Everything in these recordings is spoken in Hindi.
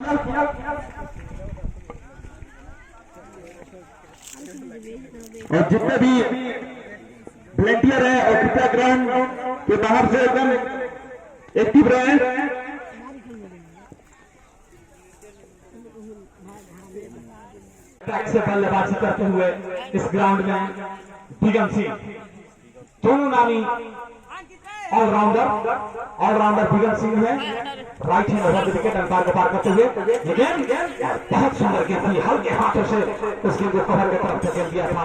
और जितने भी वॉलंटियर है और कृपया ग्राउंड के बाहर से एकदम एक्टिव रहे। ट्रैक से बल्लेबाजी करते हुए इस ग्राउंड में बिगम सिंह, दोनों नामी ऑलराउंडर बिगम सिंह है। Right hand over wicket umpire को पार करते हुए लेकिन बहुत सुंदर गेंद थी, हल्के हाथों से उस गेंद को कवर की तरफ धकेल दिया था,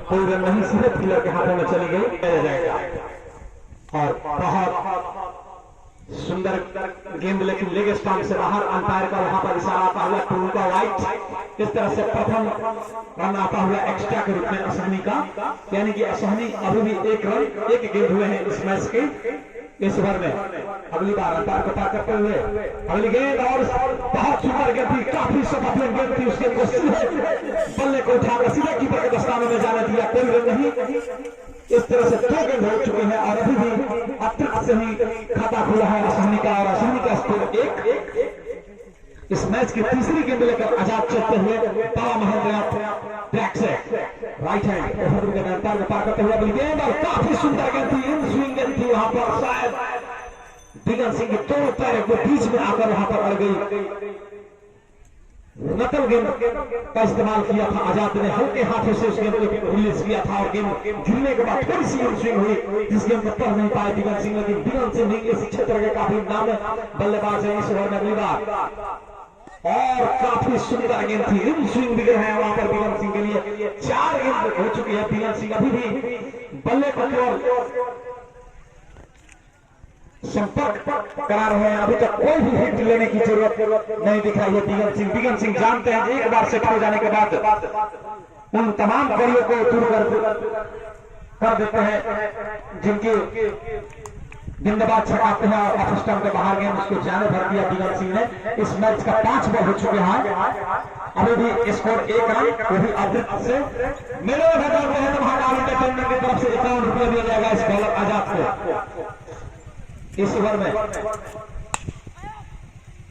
कोई रन नहीं, सीधे फील्डर के हाथों में चली गई जाएगा। और बहुत सुंदर गेंद लेकिन लेग स्टंप से बाहर, अंपायर का वहां पर इशारा आता हुआ टू का वाइट। इस तरह से प्रथम रन आता हुआ एक्स्ट्रा के रूप में असहनी का, यानी कि असहनी अभी भी एक रन एक गेंद हुए हैं इस मैच के इस ओवर में। अगली बार अंपायर को पार करते हुए अगली गेंद, और बहुत सुंदर गेंद थी, काफी सफल गेंद थी, उसके बल्ले को उठाकर सीधे कीपर के दस्ताने में जाने दिया, कोई रन नहीं। इस तरह से दो गेंद हो चुके हैं और अभी भी अतिरिक्त से ही खाता खुला है असहनी का, और असहनी का स्कोर 1। इस मैच की तीसरी गेंद लेकर आजाद चलते हुए बाबा महेंद्र ट्रैक से right hand over wicket umpire को पार करते हुए अगली गेंद, और काफी सुंदर गेंद थी, इन स्विंग गेंद थी, वहां पर शायद बिगम सिंह के दोनों पैरों के बीच में आकर वहां पर अड़ गई। नकल गेंद का इस्तेमाल किया था आजाद ने, हल्के हाथों से उस गेंद को रिलीज किया था और गेंद गिरने के बाद थोड़ी सी स्विंग हुई, जिस गेंद को पढ़ नहीं पाए बिगम सिंह, लेकिन बिगम सिंह इस क्षेत्र के काफी नाम बल्लेबाज है इस ओवर में। अगली बार और काफी सुंदर गेंद थी, इन स्विंग बिगड़ है वहां पर बिगम सिंह के लिए। 4 गेंद हो चुकी है, बिगम सिंह अभी भी बल्ले पर संपर्क करा रहे हैं, अभी तक कोई भी हिट लेने की जरूरत नहीं दिखाई है बिगम सिंह। बिगम सिंह जानते हैं एक बार सेट हो जाने के बाद उन तमाम कड़ियों को दूर कर देते हैं जिनकी गेंदबाज छकाते हैं और ऑफ स्टंप के बाहर गेंद उसको जाने भर दिया बिगम सिंह ने। इस मैच का 5 बॉल हो चुके हैं, अभी भी स्कोर 1 रन, वो भी अतिरिक्त से। मेरे एंटरटेनमेंट की तरफ से 51 रुपया दिया जाएगा इस बॉलर आजाद को इस ओवर में।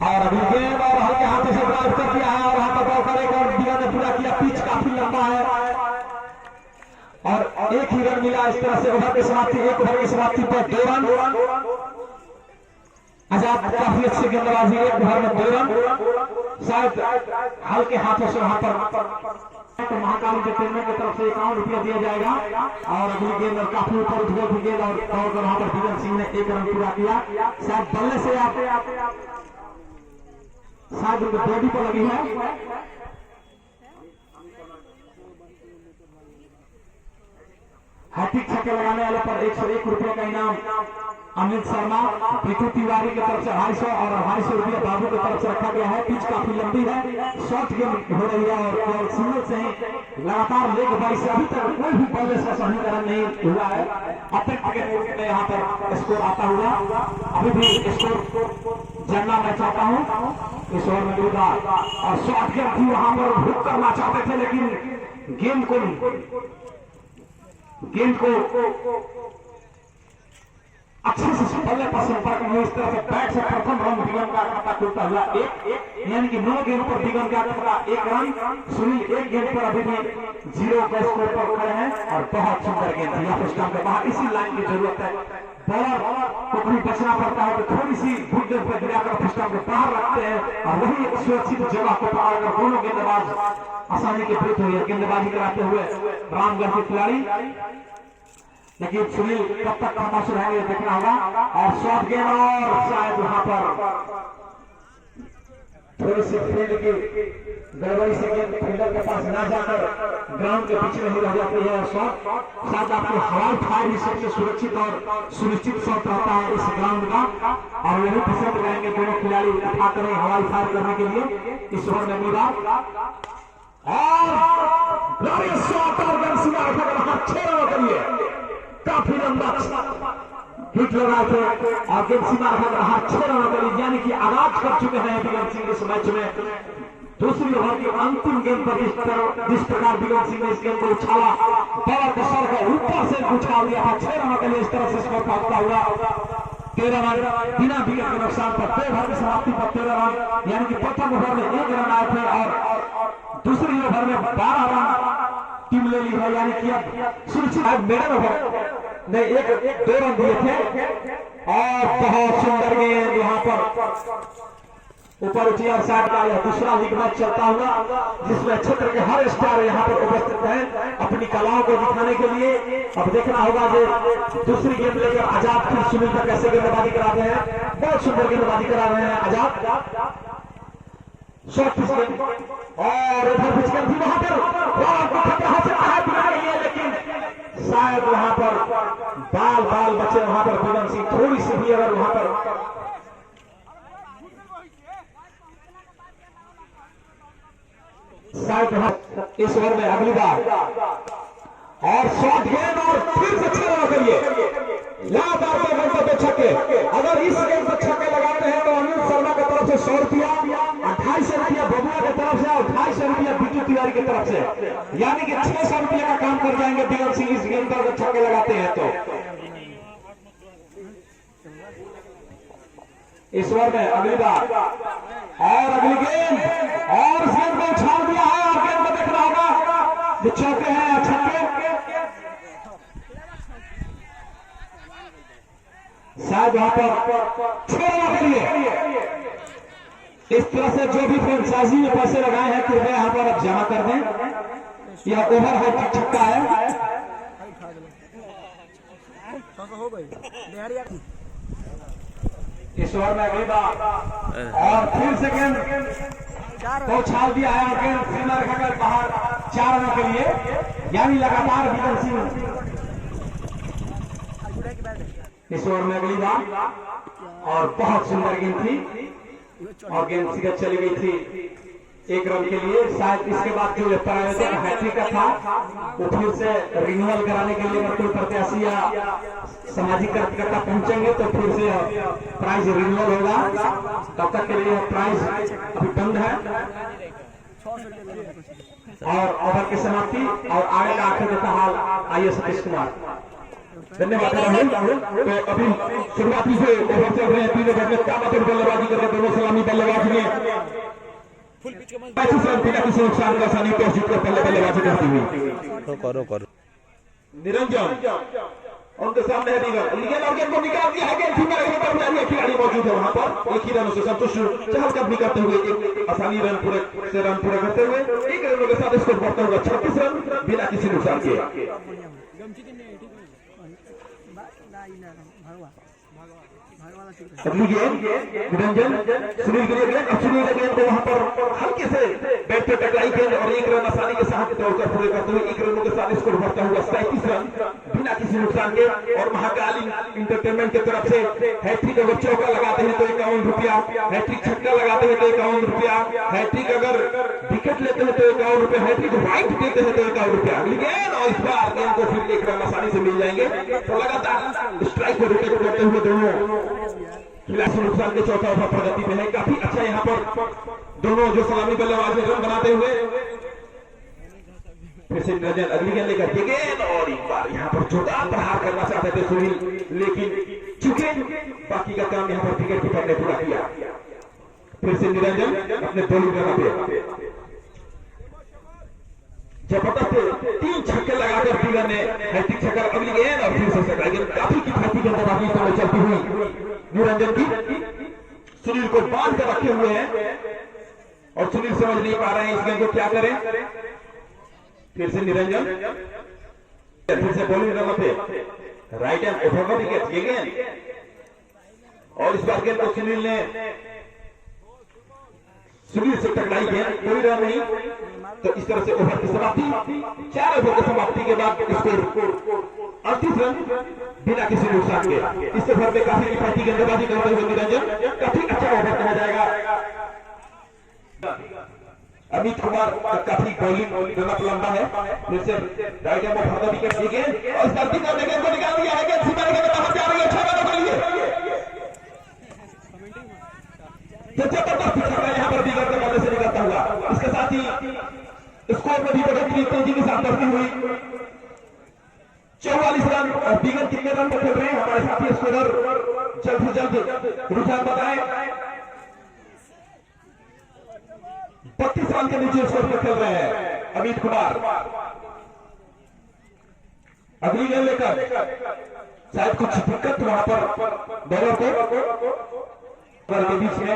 और अभी गेंद और हल्के हाथों से ड्राइव कर दिया है और वहां पर बॉल करेगा और बिगम ने पूरा किया, पिच काफी लंबा है और 1 ही रन मिला। इस तरह से ओवर की समाप्ति, 1 ओवर की समाप्ति पर 2 रन। आजाद काफी अच्छी गेंदबाजी, 1 ओवर में 2 रन, शायद हल्के हाथों से वहां पर महाकाल एंटरटेनमेंट की तरफ से 51 रुपया दिया जाएगा। और अगली गेंद काफी ऊपर उठ गई गेंद और दौड़कर वहां पर बिगम सिंह ने 1 रन पूरा किया। शायद बल्ले से आते शायद उनकी बॉडी पर लगी है। हैट्रिक छक्के लगाने वाले पर 101 रुपये का इनाम अमित शर्मा, पृथु तिवारी की तरफ से 250 और 250 रुपये बाबू की तरफ से रखा गया है। पिच काफी लंबी है, शॉर्ट गेम हो रही है और सिंगल से ही लगातार लेग बाई से अभी तक कोई भी बल्ले से सही रन नहीं हुआ है। अतिरिक्त में यहाँ पर स्कोर आता हुआ अभी भी स्कोर जानना मैं चाहता हूँ इस ओवर में दूसरा। और शॉर्ट गेम थी, वहां पर हुक करना चाहते थे लेकिन गेंद को अच्छे से बल्ले पर संपर्क में इस तरह से बैट से प्रथम रन बिगम का खाता खुलता हुआ 1, यानी कि 9 गेंद पर बिगम का खाता 1 रन। सुनील 1 गेंद पर अभी भी 0 का स्कोर पर खड़े हैं और बहुत सुंदर गेंद थी ऑफ स्टंप के बाहर। इसी लाइन की जरूरत है, बॉलर को कहीं बचना पड़ता है तो थोड़ी सी बुद्ध पर गिराकर ऑफ स्टंप को बाहर रखते हैं और वही सुरक्षित जगह को पकड़कर दोनों गेंदबाज आसानी के विरुद्ध हुई गेंदबाजी कराते हुए रामगढ़ के खिलाड़ी। लेकिन सुनील कब तक खामोश रहेंगे देखना होगा। और शॉर्ट गेंद और शायद वहां पर थोड़ी सी फील्ड की गड़बड़ी से गेंद फील्डर के पास ना जाकर ग्राउंड के बीच में ही रह जाती है। शॉट शायद आपको हवाई फायर ही सबसे सुरक्षित और सुनिश्चित शॉट रहता है इस ग्राउंड का और वही पसंद करेंगे दोनों खिलाड़ी उठाकर हवाई फायर करने के लिए इस ओवर में मिला। और शॉट और रन करिए, काफी लंबा हिट लगा थे और गेंद सीमा रखा 6 रन करीब, यानी कि आगाज कर चुके हैं बिगम सिंह इस मैच में। दूसरी ओवर की अंतिम गेंद पर जिस प्रकार बिगम सिंह ने इस गेंद को उछाला, बॉलर के सर को ऊपर से उछाल दिया था 6 रन के लिए, इस तरह से स्कोर पहुंचता हुआ 13 रन बिना विकेट के नुकसान पर 2 ओवर की समाप्ति पर 13 रन, यानी कि प्रथम ओवर में 1 रन आए थे और दूसरी ओवर में 12 रन टीम ले ली है, यानी कि अब सुरक्षित मेडल ओवर ने 1-2 रन दिए थे। और बहुत सुंदर गेंद यहाँ पर ऊपर उठी और साइड का यह दूसरा लीग मैच चलता हुआ, जिसमें क्षेत्र के हर स्टार यहाँ पर उपस्थित हैं अपनी कलाओं को दिखाने के लिए। अब देखना होगा जो दूसरी गेंद लेकर आजाद फिर सुनील पर कैसे गेंदबाजी करा रहे हैं। बहुत सुंदर गेंदबाजी करा रहे हैं आजाद। शॉर्ट पिच गेंद और उधर पिच गेंद थी वहां पर, लेकिन शायद वहां पर बाल बचे वहां पर बिगन सिंह थोड़ी सी भी अगर वहां पर शायद इस ओवर में अगली बार और शॉट गेंद और फिर से 6 रन के लिए लगातार 2 घंटे पे छक्के। अगर इस गेंद पर छक्के लगाते हैं तो अनिल शर्मा की तरफ से 100 रुपया, 2800 रुपया बबुआ की तरफ से और 250 रुपया बिट्टू तिवारी की तरफ से, यानी कि 600 रुपये का काम कर जाएंगे बिगन सिंह इस गेंद पर छक्के लगाते हैं तो। इस ओवर में अगली बार और अगली गेंद और इस गेंद को उछाल दिया है और गेंद को देखना होगा जो चौके हैं या छक्के। शायद वहां पर 6 रन के लिए इस तरह से जो भी फ्रेंचाइजी में पैसे लगाए हैं कृपया यहाँ पर अब जमा कर दें। यह ओवर है, छक्का है। इस ओवर में अगली बार और फिर से गेंद तो छाल दिया है और गेंद सीमा रखाकर बाहर 4 रनों के लिए, यानी लगातार बिगन सिंह। इस ओवर में अगली बार और बहुत सुंदर गेंद थी और गेंद सीधा चली गई थी 1 रन के लिए। शायद इसके बाद जो प्रायोजक हैट्रिक का था वो फिर से रिन्यूअल कराने के लिए कोई प्रत्याशी या सामाजिक कार्यकर्ता पहुंचेंगे तो फिर से प्राइज रिन्यूअल होगा। तब तक के लिए प्राइज अभी बंद है और ओवर की समाप्ति और आगे का आखिर देता हाल आइए सतीश कुमार। धन्यवाद राहुल। तो अभी शुरुआती से ओवर चल रहे हैं, तीनों ओवर में ताबड़तोड़ बल्लेबाजी करके दोनों सलामी बल्लेबाज ने 25 रन बिना किसी नुकसान का आसानी टॉस जीतकर पहले बल्लेबाजी करती हुई। करो निरंजन उनके सामने है लीगल और गेंद को निकाल दिया है। गेंद खिलाड़ी मौजूद है वहां पर, एक ही रनों से संतुष्ट चहलकदमी करते हुए एक आसानी रन पूरे करते हुए 1 रनों के साथ स्कोर बढ़ता हुआ 36 रन बिना किसी नुकसान के। अगली गेंद निरंजन सुनील के लिए सुनील के गेंद को वहां पर हल्के से बैट पे टकराई गेंद और 1 रन आसानी के साथ दौड़कर पूरे करते हुए 1 रनों के साथ स्कोर बढ़ता हुआ 37 रन बिना किसी नुकसान के। और महाकाली इंटरटेनमेंट की तरफ से हैट्रिक अगर चौका लगाते हैं तो 51 रुपया, हैट्रिक छक्का लगाते हैं तो 51 रुपया, हैट्रिक अगर विकेट लेते हैं तो 51 रुपया, हैट्रिक वाइट देते हैं तो 51 रुपया। अगली गेंद और इस बार गेंद को फिर 1 रन आसानी से मिल जाएंगे। तो लगातार स्ट्राइक को रोटेट करते हुए दोनों खिलाड़ी नुकसान के चौथा ओवर प्रगति में है। काफी अच्छा यहाँ पर दोनों जो सलामी बल्लेबाज रन बनाते हुए फिर से निरंजन अगली गेंद लेकर के गेंद और एक बार यहाँ पर जोरदार प्रहार करना चाहते थे सुनील, लेकिन चूंकि बाकी का काम यहाँ पर विकेट कीपर ने पूरा किया। फिर से निरंजन अपने बॉलिंग पे जबरदस्त 3 छक्के लगाकर फिगर ने हैट्रिक छक्का। अगली गेंद और फिर से छक्का। गेंद काफी किफायती गेंदबाजी समय चलती हुई निरंजन की सुनील को बांध कर रखे हुए हैं और सुनील समझ नहीं पा रहे हैं इस गेंद को क्या करें। फिर से निरंजन फिर से बॉलिंग रन पे राइट हैंड उठाकर विकेट ये गेंद और इस बार गेंद को सुनील से टकराई गेंद, कोई रन नहीं। तो इस तरह से ओवर की समाप्ति, 4 ओवर की समाप्ति के बाद स्कोर 38 रन बिना किसी नुकसान के। इस ओवर में काफी किफायती गेंदबाजी करते हुए निरंजन काफी अच्छा ओवर कहा जाएगा। अमित कुमार का काफी बॉलिंग रनअप लंबा है। फिर से राइट हैंड में भरता विकेट ये गेंद और इस धरती पर गेंद को निकाल दिया है। गेंद सीमा के बाहर जा रही है 6 रनों के लिए। जबरदस्त छक्का यहाँ पर बिगड़ के बल्ले से निकलता हुआ, इसके साथ ही स्कोर में भी बढ़ोतरी तेजी के साथ बढ़ती हुई 44 रन। बिगड़ कितने रन पर खेल रहे हैं हमारे साथी स्कोरर जल्द से जल्द रुझान बताएं। 32 रन के नीचे स्कोर पर खेल रहे हैं अमित कुमार। अगली गेंद लेकर शायद कुछ दिक्कत वहां पर बॉलर को के बीच में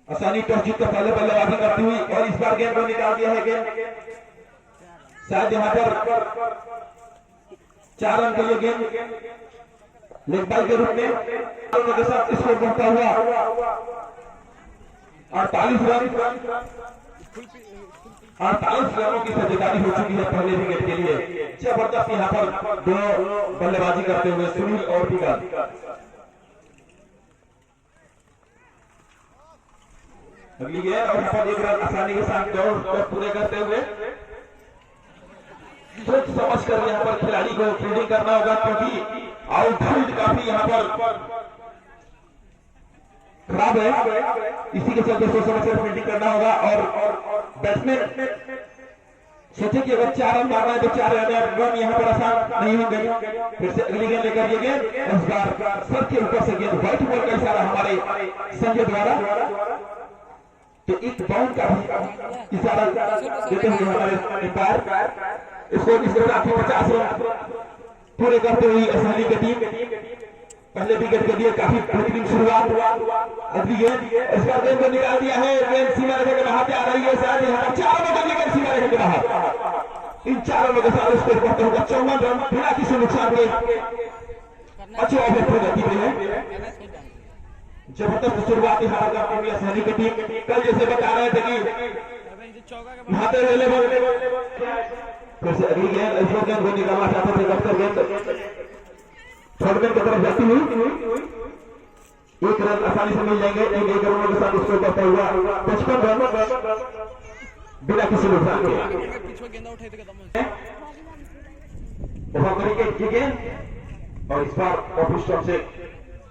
आसानी टॉस जीत कर पहले बल्लेबाजी करती हुई और इस बार गेंद को निकाल दिया है। गेंद शायद यहां पर 4 रन के लिए गेंद लेग बाई के रूप में के साथ स्कोर बढ़ता हुआ 48 रनों की साझेदारी हो चुकी है पहले विकेट के लिए। जबरदस्त यहां पर 2 बल्लेबाजी करते हुए सुनील और दिगंत। अगली गेंद और यहाँ पर 1 रन आसानी के साथ दौड़ पूरे करते हुए सोच समझ कर यहाँ पर खिलाड़ी को फील्डिंग करना होगा, क्योंकि आउटफील्ड काफी यहाँ पर खराब है। इसी के चलते सोच समझ कर फील्डिंग करना होगा और बैट्समैन सोचे कि अगर 4 रन मारना है तो 4 रन यहाँ पर आसान नहीं होंगे। फिर से अगली गेंद लेकर ये गेंद इस बार सर के ऊपर से गेंद व्हाइट बॉल का इशारा हमारे संजय द्वारा, तो एक बाउंड का इशारा देते हुए हमारे अंपायर इसको इस तरह 50 रन पूरे करते हुए असली की टीम पहले विकेट के लिए काफी बेहतरीन शुरुआत। अगली गेंद इस बार गेंद को निकाल दिया है। गेंद सीमा रेखा के बाहर आ रही है। शायद यहाँ 4 रनों के लिए सीमा रेखा के बाहर। इन 4 रनों के साथ स्कोर करते हुए 54 रन बिना किसी नुकसान के अच्छे ऑफर गति पे है। जबरदस्त शुरुआत यहाँ करते हुए असली की टीम कल जैसे बता रहे थे कि नहाते हुए फिर से अगली गेंद इस बार गेंद को निकालना चाहते थे। डॉक्टर गेंद थर्डमैन की तरफ जाती हुई 1 रन आसानी से मिल जाएंगे। 1 रनों के साथ स्कोर करता हुआ 55 रन बिना किसी नुकसान के। गेंद और इस बार ऑफिस स्टॉप से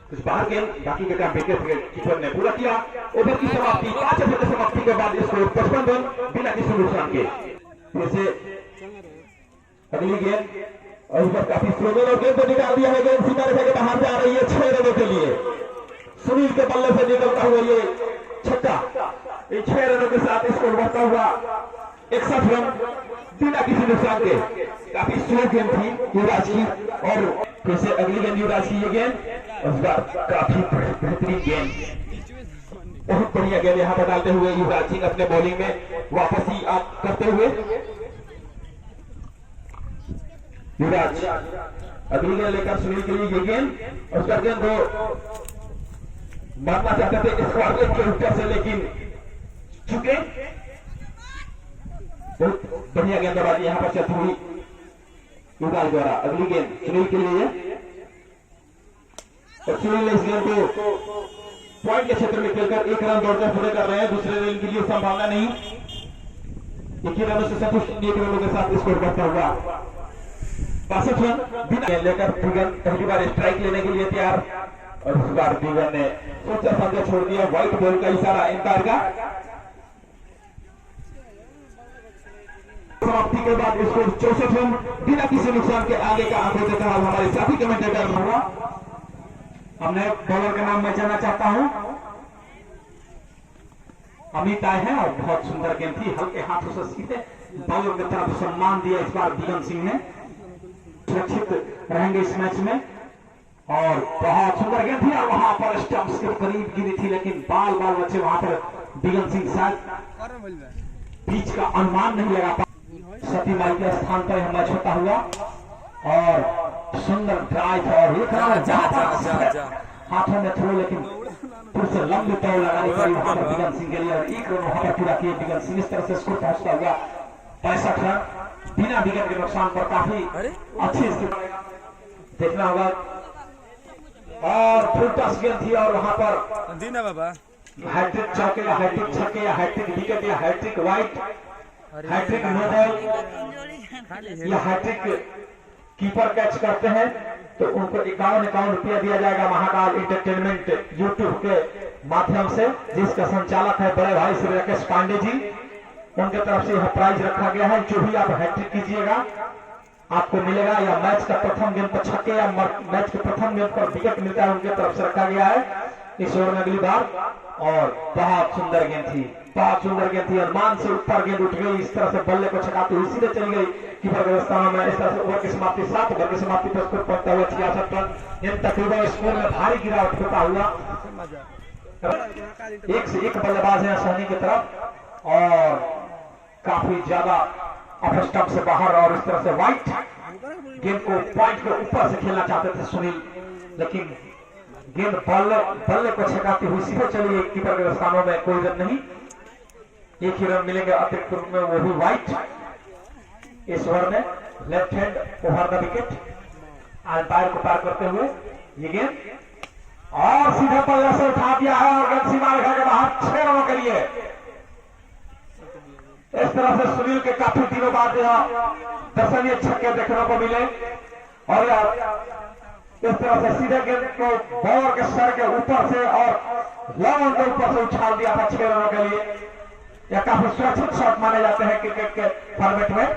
कुछ बाहर गेंद, बाकी का काम कीपर ने पूरा किया। ओवर की समाप्ति 5 ओवर की समाप्ति के बाद स्कोर 55 रन बिना किसी नुकसान के। जैसे अगली गेंद और इस बार काफी स्लो और गेंद को निकाल दिया है। गेंद सीधा रेखा के बाहर जा रही है 6 रनों के लिए। सुनील के बल्ले से निकलता हुआ ये छक्का, इन 6 रनों के साथ स्कोर बढ़ता हुआ 61 रन बिना किसी नुकसान के। काफी स्लो गेंद थी युवराज की और फिर से अगली गेंद युवराज की ये गेंद इस बार काफी बेहतरीन गेंद, बहुत बढ़िया गेंद यहाँ पर डालते हुए युवराज सिंह अपने बॉलिंग में वापसी करते हुए। युवराज अगली गेंद लेकर सुनील के लिए ये गेंद और उसका गेंद को मारना चाहते थे स्क्वायर के ऊपर से, लेकिन चुके। बहुत बढ़िया गेंदबाजी यहाँ पर चलती हुई युवराज द्वारा। अगली गेंद सुनील के लिए और सुनील ने इस गेंद को पॉइंट के क्षेत्र में खेलकर 1 रन दौड़कर पूरे कर रहे हैं। दूसरे रन के लिए संभावना नहीं। 1 रनों से संतुष्ट 1 रनों के साथ स्कोर बढ़ता हुआ 62 रन बिना लेकर दिगंत पहली बार स्ट्राइक लेने के लिए तैयार और इस बार दिगंत ने सोचा समझा छोड़ दिया। व्हाइट बॉल का इशारा एम्पायर का। समाप्ति के बाद स्कोर 64 रन बिना किसी नुकसान के। आगे का आंकड़े देखा हमारे साथी कमेंटेटर होगा। हमने बॉलर का नाम मैं जानना चाहता हूं। अमित आए हैं और बहुत सुंदर गेंद थी, हल्के हाथों से सीधे बॉलर की तरफ सम्मान दिया इस बार दिगंत सिंह ने। सुरक्षित रहेंगे इस मैच में और बहुत सुंदर गेंद थी और वहां पर स्टंप्स के करीब गिरी थी, लेकिन बाल बचे वहां पर दिगंत सिंह शायद पिच का अनुमान नहीं लगा पा। सती माई के स्थान पर यह मैच होता हुआ और सुंदर ड्राइव और हाथों में थ्रो, लेकिन फिर से लंबी दौड़ लगानी पड़ी वहां पर दिगंत सिंह के लिए और 1 रन वहां पर पूरा किए दिगंत सिंह। इस तरह से स्कोर पहुंचता हुआ 65 रन बिना विकेट के नुकसान पर। काफी अच्छी स्थिति देखना होगा और फुल टॉस गेंद थी और वहां पर हैट्रिक चौके या हैट्रिक छक्के या हैट्रिक विकेट या hattrick wide, hattrick no ball या हैट्रिक कीपर कैच करते हैं तो उनको 51 रुपया दिया जाएगा महाकाल इंटरटेनमेंट यूट्यूब के माध्यम से, जिसका संचालक है बड़े भाई श्री राकेश पांडे जी। उनके तरफ से यह प्राइज रखा गया है। जो भी आप हैट्रिक कीजिएगा आपको मिलेगा, या मैच का प्रथम गेंद पर छक्के या मैच के प्रथम गेंद पर विकेट मिलता है उनकी तरफ से रखा गया है इस ओवर में अगली बार। और बहुत सुंदर गेंद थी, बहुत सुंदर गेंद थी, अनुमान से ऊपर गेंद उठ गई, इस तरह से बल्ले को छकाते हुए सीधे चली गई कीपर के व्यवस्था में। इस तरह से ओवर की समाप्ति 7 ओवर की समाप्ति पर स्कोर पहुंचता हुआ 66 रन। इन तकरीबन स्कोर में भारी गिरावट होता हुआ 1 से 1 बल्लेबाज है सोनी की तरफ और काफी ज्यादा ऑफ स्टंप से बाहर, और इस तरह से वाइट गेंद को पॉइंट के ऊपर से खेलना चाहते थे सुनील, लेकिन गेंद बल्ले को छकाती हुई सीधे चली गई कीपर के स्थानों में। कोई रन नहीं, एक ही रन मिलेंगे अतिरिक्त रूप में, वो भी वाइट। इस ओवर में left hand over the wicket, umpire को पार करते हुए ये गेंद और सीधा बल्ले से उठा दिया है और गेंद सीमा रेखा के बाहर 6 रनों के लिए। इस तरह से सुनील के काफी दिनों बाद यह दर्शनीय छक्के देखने को मिले और इस तरह से सीधे गेंद को बॉलर के सर के ऊपर से और लॉन्ग के ऊपर से उछाल दिया था 6 रनों के लिए। यह काफी सुरक्षित शॉट माने जाते हैं क्रिकेट के फॉर्मेट में।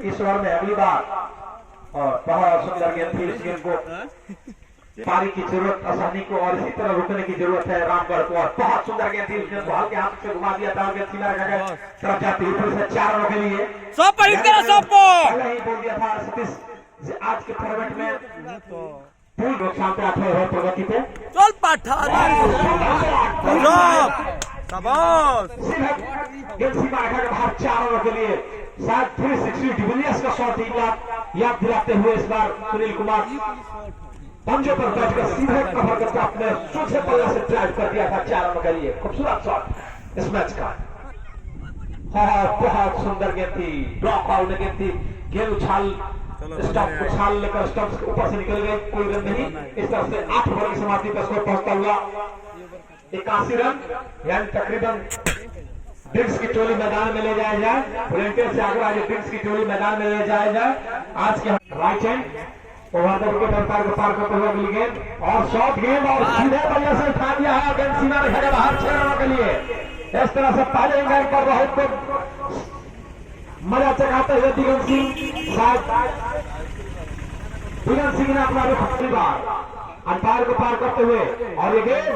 इस ओवर में अगली बार और बहुत सुंदर गेंद थी, इस गेंद को पारी की जरूरत आसानी को और इसी तरह रुकने की जरूरत है रामगढ़ को। और बहुत सुंदर गेंद थी, उसने बॉल के हाथ से घुमा दिया था और गेंद सीमा रेखा के तरफ जाती हुई फिर से 4 रनों के लिए। पहले ही बोल दिया था सतीश आज के फॉर्मेट में पूर्ण नुकसान पे 8 ओवर प्रगति पे चल पठारी गेंद सीमा रेखा के बाहर 4 रनों के लिए। शायद 360 डिविलियर्स का शॉट याद दिलाते हुए इस बार सुनील कुमार पंजों पर बैठकर सीधे कवर करके अपने सोचे बल्ले से ड्राइव कर दिया था 4 रनों के लिए। खूबसूरत शॉट इस मैच का। हाँ, बहुत सुंदर गेंद थी, ड्रॉप आउट गेंद थी, गेंद स्टंप उछाल लेकर स्टंप के ऊपर से निकल गए, कोई रन नहीं। इस तरह से 8 ओवर की समाप्ति पर स्कोर पहुंचता हुआ 81 रन, यानी तकरीबन ड्रिंक्स की टोली मैदान में ले जाया जाए, वॉलंटियर से आगे आज ड्रिंक्स की टोली मैदान में ले जाया जाए। आज के right hand over the wicket umpire को पार करते हुए अगली गेंद और शॉर्ट गेंद और सीधे बल्ले से उठा दिया है, गेंद सीमा रेखा के बाहर 6 रनों के लिए। इस तरह से पहले इनिंग पर बहुत मजा चकाते हुए दिगंत सिंह, शायद दिगंत सिंह ने अपना रुख पहली बार अंपायर को पार करते हुए और ये गेंद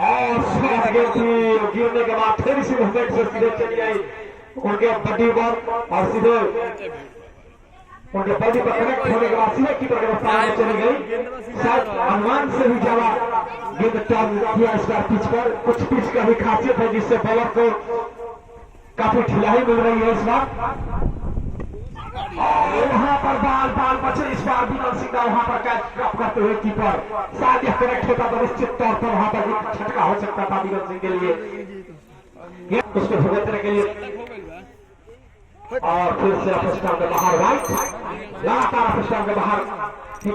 और शॉर्ट गेंद थी, गिरने के बाद फिर इसी मूवमेंट से सीधे चली आई उनके बड्डी पर और सीधे उनके बल्ली पर कनेक्ट होने के बाद सीधे कीपर के रफ्तार में चली गई। शायद अनुमान से भी ज्यादा गेंद टर्न किया इस बार पिच पर। कुछ पिच का भी खासियत है जिससे बॉलर को काफी ढिलाई मिल रही है इस बार। और वहां पर बाल बचे इस बार दिगंत सिंह वहां पर कैच ड्रॉप करते हुए कीपर, शायद यह कनेक्ट होता तो निश्चित तौर पर वहां पर एक झटका हो सकता था दिगंत सिंह के लिए, उसको भुगतने के लिए। और फिर से ऑफ स्टंप के बाहर राइट, लगातार ऑफ स्टंप के बाहर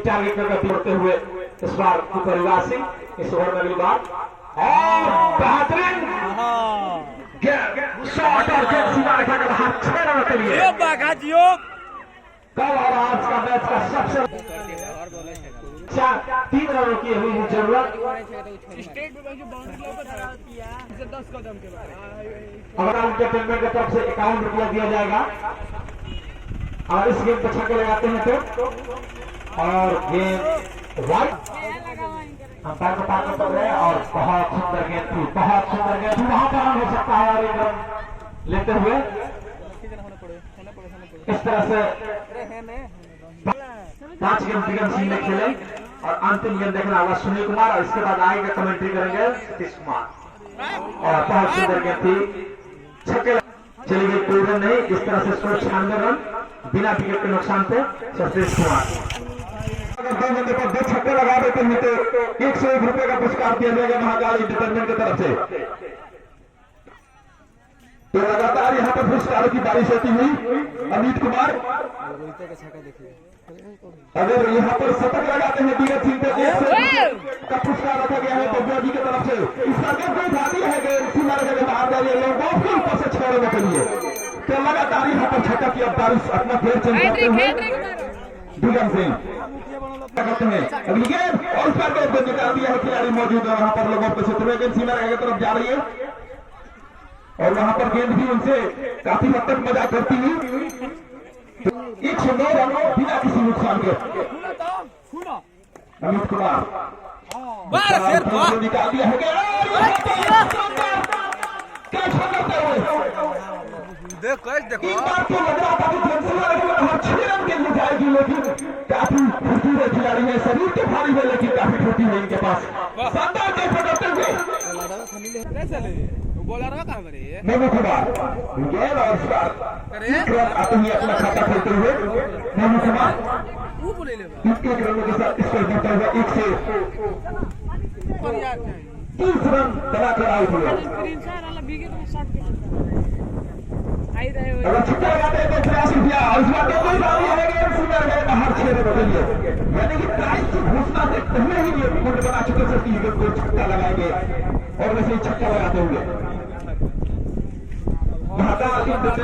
टारगेट करके दौड़ते हुए इस बार कीपर युवराज सिंह। इस ओवर में अगली बार और बेहतरीन शॉट और गेंद सीमा रेखा के बाहर 6 रनों के लिए। कल और आज का मैच का सबसे 3 रनों की हुई है जरूरत। एंटरटेनमेंट की तरफ से 51 रुपया दिया जाएगा और इस गेम पर छक्के लगाते हैं तो और गेंद वाइट अंपायर को पार कर रहे हैं और बहुत सुंदर गेंद थी, बहुत सुंदर गेंद थी, वहां पर रन हो सकता है और एक रन लेते हुए इस तरह से 5 गेंद दिगंत सिंह ने खेले और अंतिम गेंद देखना होगा सुनील कुमार और इसके बाद आगे कमेंट्री करेंगे सतीश कुमार। और बहुत सुंदर गेंद थी, छक्के चली गई, कोई रन नहीं। इस तरह से 96 रन बिना विकेट के नुकसान पे सतीश कुमार। अगर 2 गेंदों पर 2 छक्के लगा देते हैं तो 101 रुपए का पुरस्कार दिया जाएगा महाकाल एंटरटेनमेंट की तरफ से। तो लगातार यहाँ पर पुरस्कारों की बारिश होती हुई अमित कुमार अगर यहाँ पर शतक लगाते हैं दिगंत सिंह का पुरस्कार रखा गया है बबुआ जी की तरफ से। इसका गेंद को उठा दिया है, सीमा रेखा के बाहर डालिए के ऊपर से 6 रनों के लिए। तो लगातार यहाँ पर छक्का की अब बारिश अपना फेर चेंज करते हुए दिगंत सिंह करते हैं अगली गेंद और उसका गेंद को निकाल दिया है, खिलाड़ी मौजूद है वहां पर लोगों के क्षेत्र में, गेंद सीमा रेखा की तरफ जा रही है और वहां पर गेंद भी उनसे काफी हद तक मजा करती हुई 109 रनों सामने अमित कुमार निकाल दिया हो गया। क्या करते हुए देखो इस बात को लग रहा था कि हम 6 रन के लिए जाएगी, लेकिन काफी फुर्तीले खिलाड़ी है, शरीर के भारी है, लेकिन काफी फुर्ती है इनके पास। शानदार कैसे करते हुए नमो कुमार गेंद और शॉट आते हुए अपना खाता खोलते हुए नमो कुमार 1 रनों के साथ स्कोर करता हुआ 1 से 30 रन बनाकर आउट हुआ। अगर छक्का लगाते हैं तो 83 रुपया और इस बार तो कोई बात नहीं है कि सुंदर गए बाहर 6 रन के लिए, यानी कि प्राइस की घोषणा से पहले ही ये रिकॉर्ड बना चुके थे कि ये कोई छक्का लगाएंगे और वैसे ही छक्का लगाते हुए महादार की तरफ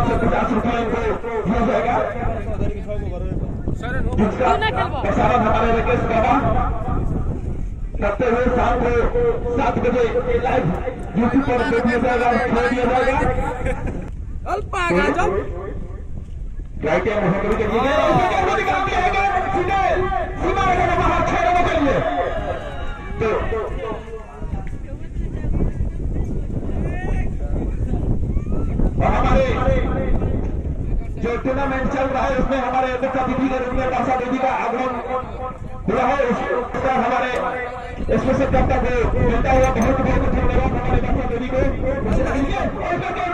से 50 रुपया इनको दिया जाएगा, जिसका प्रसारण हमारे राकेश बाबा करते हुए शाम को 7 बजे लाइव यूट्यूब पर दे दिया जाएगा, छोड़ दिया जाएगा। राइटर मुहम्मद के लिए निकाल दिया है सीधे सीमा रेखा बाहर 6 रनों के लिए। तो हमारे जो टूर्नामेंट चल रहा है उसमें हमारे अध्यक्ष अतिथि के रूप में दासा देवी का आगमन हुआ है, उसका हमारे स्पेशल कप्तान को मिलता हुआ बहुत बहुत धन्यवाद हमारे दासा देवी को।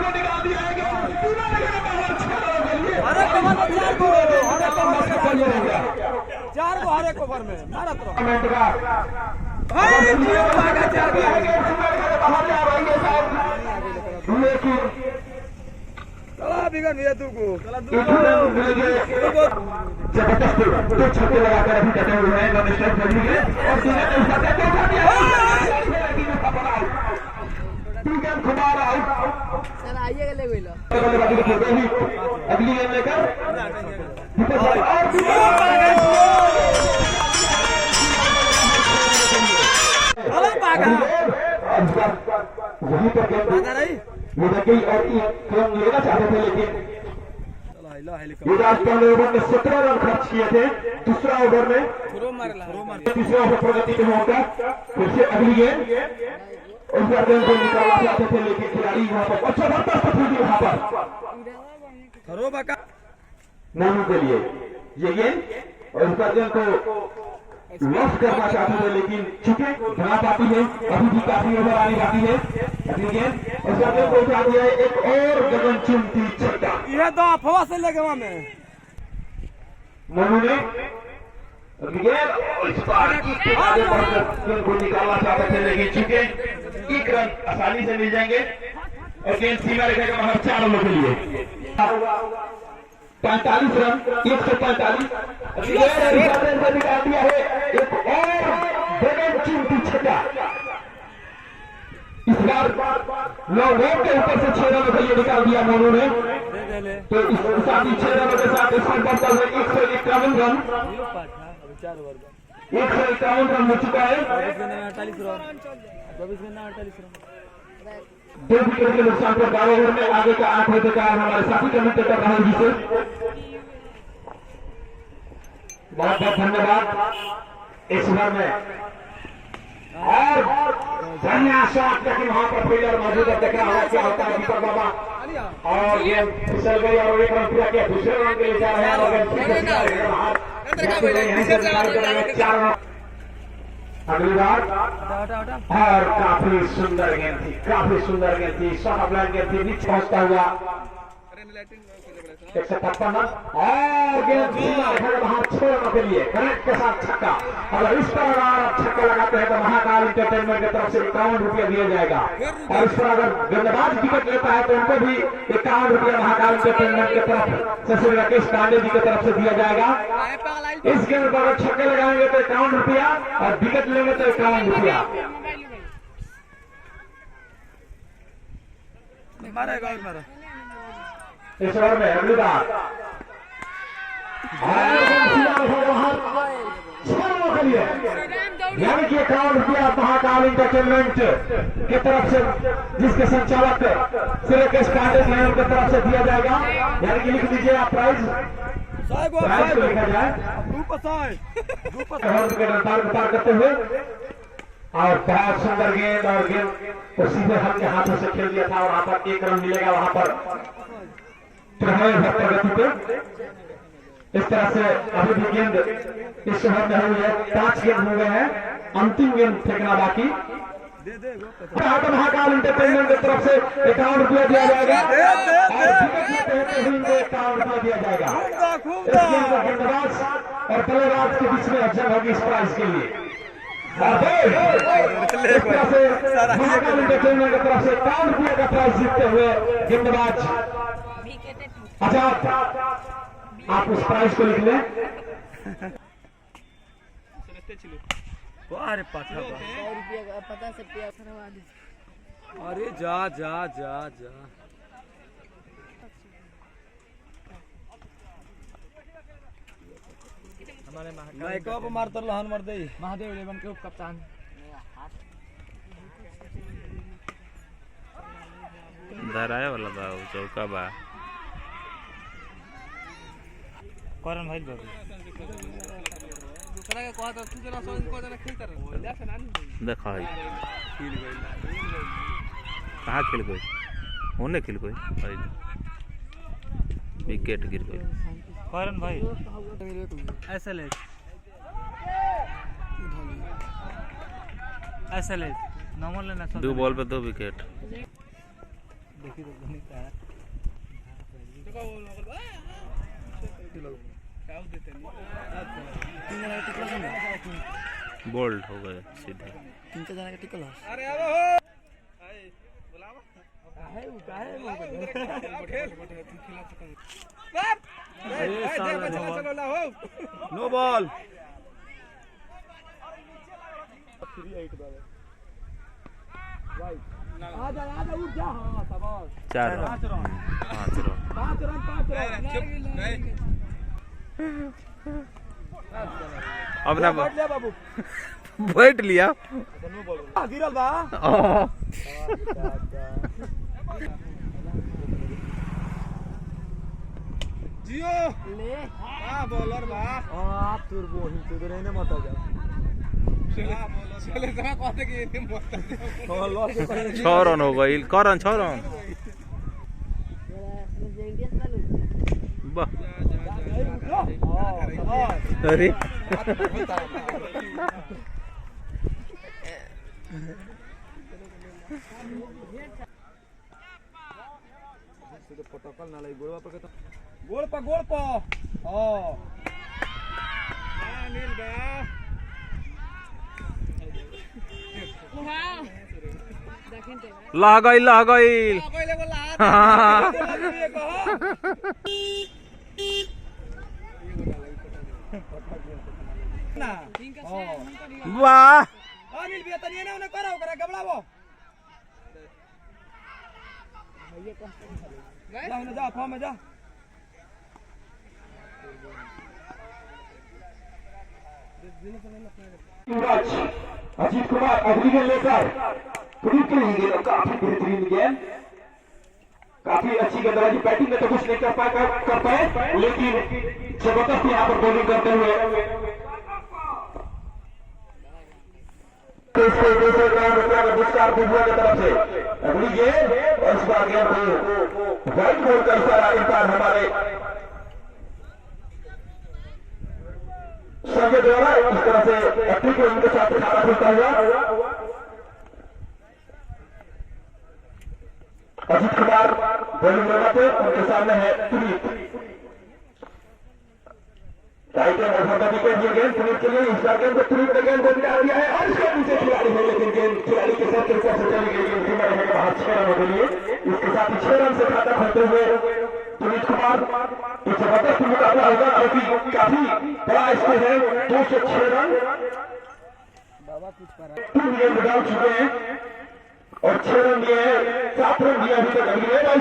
निकाल दिया है चार को हर एक ओवर में जबरदस्त 2 छक्के लगाकर अभी डटे हुए हैं और कुमार आउट। अगली गेंद लेकर वहीं पर गई और क्रम लेना चाहते थे, लेकिन युवराज पहले ओवर में 17 रन खर्च किए थे, दूसरा ओवर में तीसरा ओवर प्रगति पे होगा। फिर से अगली गेंद उस गेंद को निकालना चाहते थे, लेकिन खिलाड़ी वहां पर अच्छा जबरदस्त फील्डिंग वहां पर नानू के लिए ये गेंद और उस गेंद को लॉस करना चाहते थे, लेकिन चुके बना पाती है, अभी भी काफी ओवर आनी बाकी है। अगली गेंद उस गेंद को उठा दिया है, एक और गगनचुंबी छक्का। यह तो अफवाह से लगे में मनु ने गेंद को निकालना चाहते थे, लेकिन चुके 1 रन आसानी से मिल जाएंगे और गेंद सीमा रेखा के बाहर 4 रनों के लिए 45 रन 145 निकाल दिया है, एक और गगनचुंबी छक्का। इस बार लॉन्ग रन के ऊपर से 6 रनों के लिए निकाल दिया मोनू ने, तो इस साथ ही 6 रनों के साथ स्कोर बढ़ता हुआ 151 रन 151 रन हो चुका है। 2 विकेट के नुकसान पर 12 ओवर में आगे का 8 होने का हमारे साथी कमेंटेटर राहुल जी से बहुत बहुत धन्यवाद। इस ओवर में और धन्या शॉट, लेकिन वहां पर फील्डर मौजूद है, देख रहा है क्या होता है दीपक बाबा, और ये फिसल गई और 1 रन पूरा किया, दूसरे रन के लिए जा रहे हैं और अगली बार और काफी सुंदर गेंद थी, काफी सुंदर गेंद थी, शॉर्ट ऑफ लाइन गेंद थी, नीचे पहुंचता हुआ 155 और गेंद बाहर 6 रनों के लिए करेक्ट के साथ छक्का। अगर इस पर अगर छक्का लगाते हैं तो महाकाल इंटरटेनमेंट की तरफ से 51 रुपया दिया जाएगा, और इस पर अगर गेंदबाज विकेट लेता है तो उनको भी 51 रुपया महाकाल इंटरटेनमेंट की तरफ से श्री राकेश पांडे जी की तरफ से दिया जाएगा। इस गेंद पर अगर छक्के लगाएंगे तो 51 रुपया और विकेट लेंगे तो 51 रुपया। इस ओवर में अगली बार यानी कि 51 रुपया महाकाल इंटरटेनमेंट की तरफ से, जिसके संचालक श्री राकेश पांडे की तरफ से दिया जाएगा। यानी कि लिख दीजिए आप प्राइस प्राइस को लिखा जाए पार करते हुए और बहुत सुंदर गेंद और गेंद को सीधे हल्के हाथों से खेल दिया था और वहां पर 1 रन मिलेगा वहां पर प्रगति पे। इस तरह से अभी भी गेंद इस ओवर में हुई है, 5 गेंद हो गए हैं, अंतिम गेंद फेंकना बाकी। महाकाल एंटरटेनमेंट की तरफ से 51 रुपया दिया जाएगा और 51 रुपया दिया जाएगा। इस गेंद में गेंदबाज और बल्लेबाज के बीच में अड़चन होगी इस प्राइज के लिए। इस तरह से महाकाल एंटरटेनमेंट की तरफ से 51 रुपये का प्राइज जीतते हुए गेंदबाज आजाद, आप उस प्राइज को लिख लें। अरे अरे जा जा जा जा हमारे कब मारतर लहन मर दे महादेव लेवन के कप्तान धराए वाला बा चौका बा करन भाई बाबू दूसरा के कहत तू जना सोन को जना खेलता रह देख ना देखा है खेल गइल कहां खेल गई होने खेल गई विकेट गिर गई करन भाई एसएलएस नंबर लेना 2 बॉल पे 2 विकेट। देखी तो नहीं था बोल्ड हो गए सीधे 3 जना का टिकल अरे बुलावा नो बॉल 4 रन 5 रन अब ना बाबू बैठ लिया गिरल बा जियो ले बॉलर बा आप तुरबो हिल तो रहने मत जा चले जरा कहते कि ये मत हां लॉस 6 रन हो गई करन 6 रन वाह अरे प्रोटोकॉल ना लई गोलवा पे तो गोल पा हां नील बा ला गई वाह अनिल भी तनिए ना उन्हें करो करा गबलावो जा उन्हें जा फॉर्म में जा अजीत कुमार अगली गेंद लेकर गेंद काफी बेहतरीन गेंद, काफी अच्छी गेंदबाजी। बैटिंग में तो कुछ नहीं कर पाए लेकिन जबरदस्त यहाँ पर बॉलिंग करते हुए पुरस्कार बुबुआ की तरफ से अगली गेंद और इस बार गेंद को व्हाइट बॉल का इशारा इंतजार हमारे संजय द्वारा इस तरह से अपनी को इनके साथ खाता खुलता हुआ अजीत कुमार बॉलिंग लगाते उनके सामने है पुनीत। गेंद पुनीत के लिए इस बार गेंद को पुनीत ने गेंद को मिला दिया है और इसके नीचे खिलाड़ी है लेकिन गेंद खिलाड़ी के साथ ऊपर से चली गई गेंद भी रहेगा बाहर 6 रनों के लिए। इसके साथ ही 6 रन से खाता खोलते हुए पुनीत कुमार तो जबरदस्त मुकाबला होगा क्योंकि काफी बड़ा स्कोर है 206 रन। 3 गेंद डाल चुके हैं और 6 रन दिए हैं, 7 रन दिए अभी तक अगली गेंद और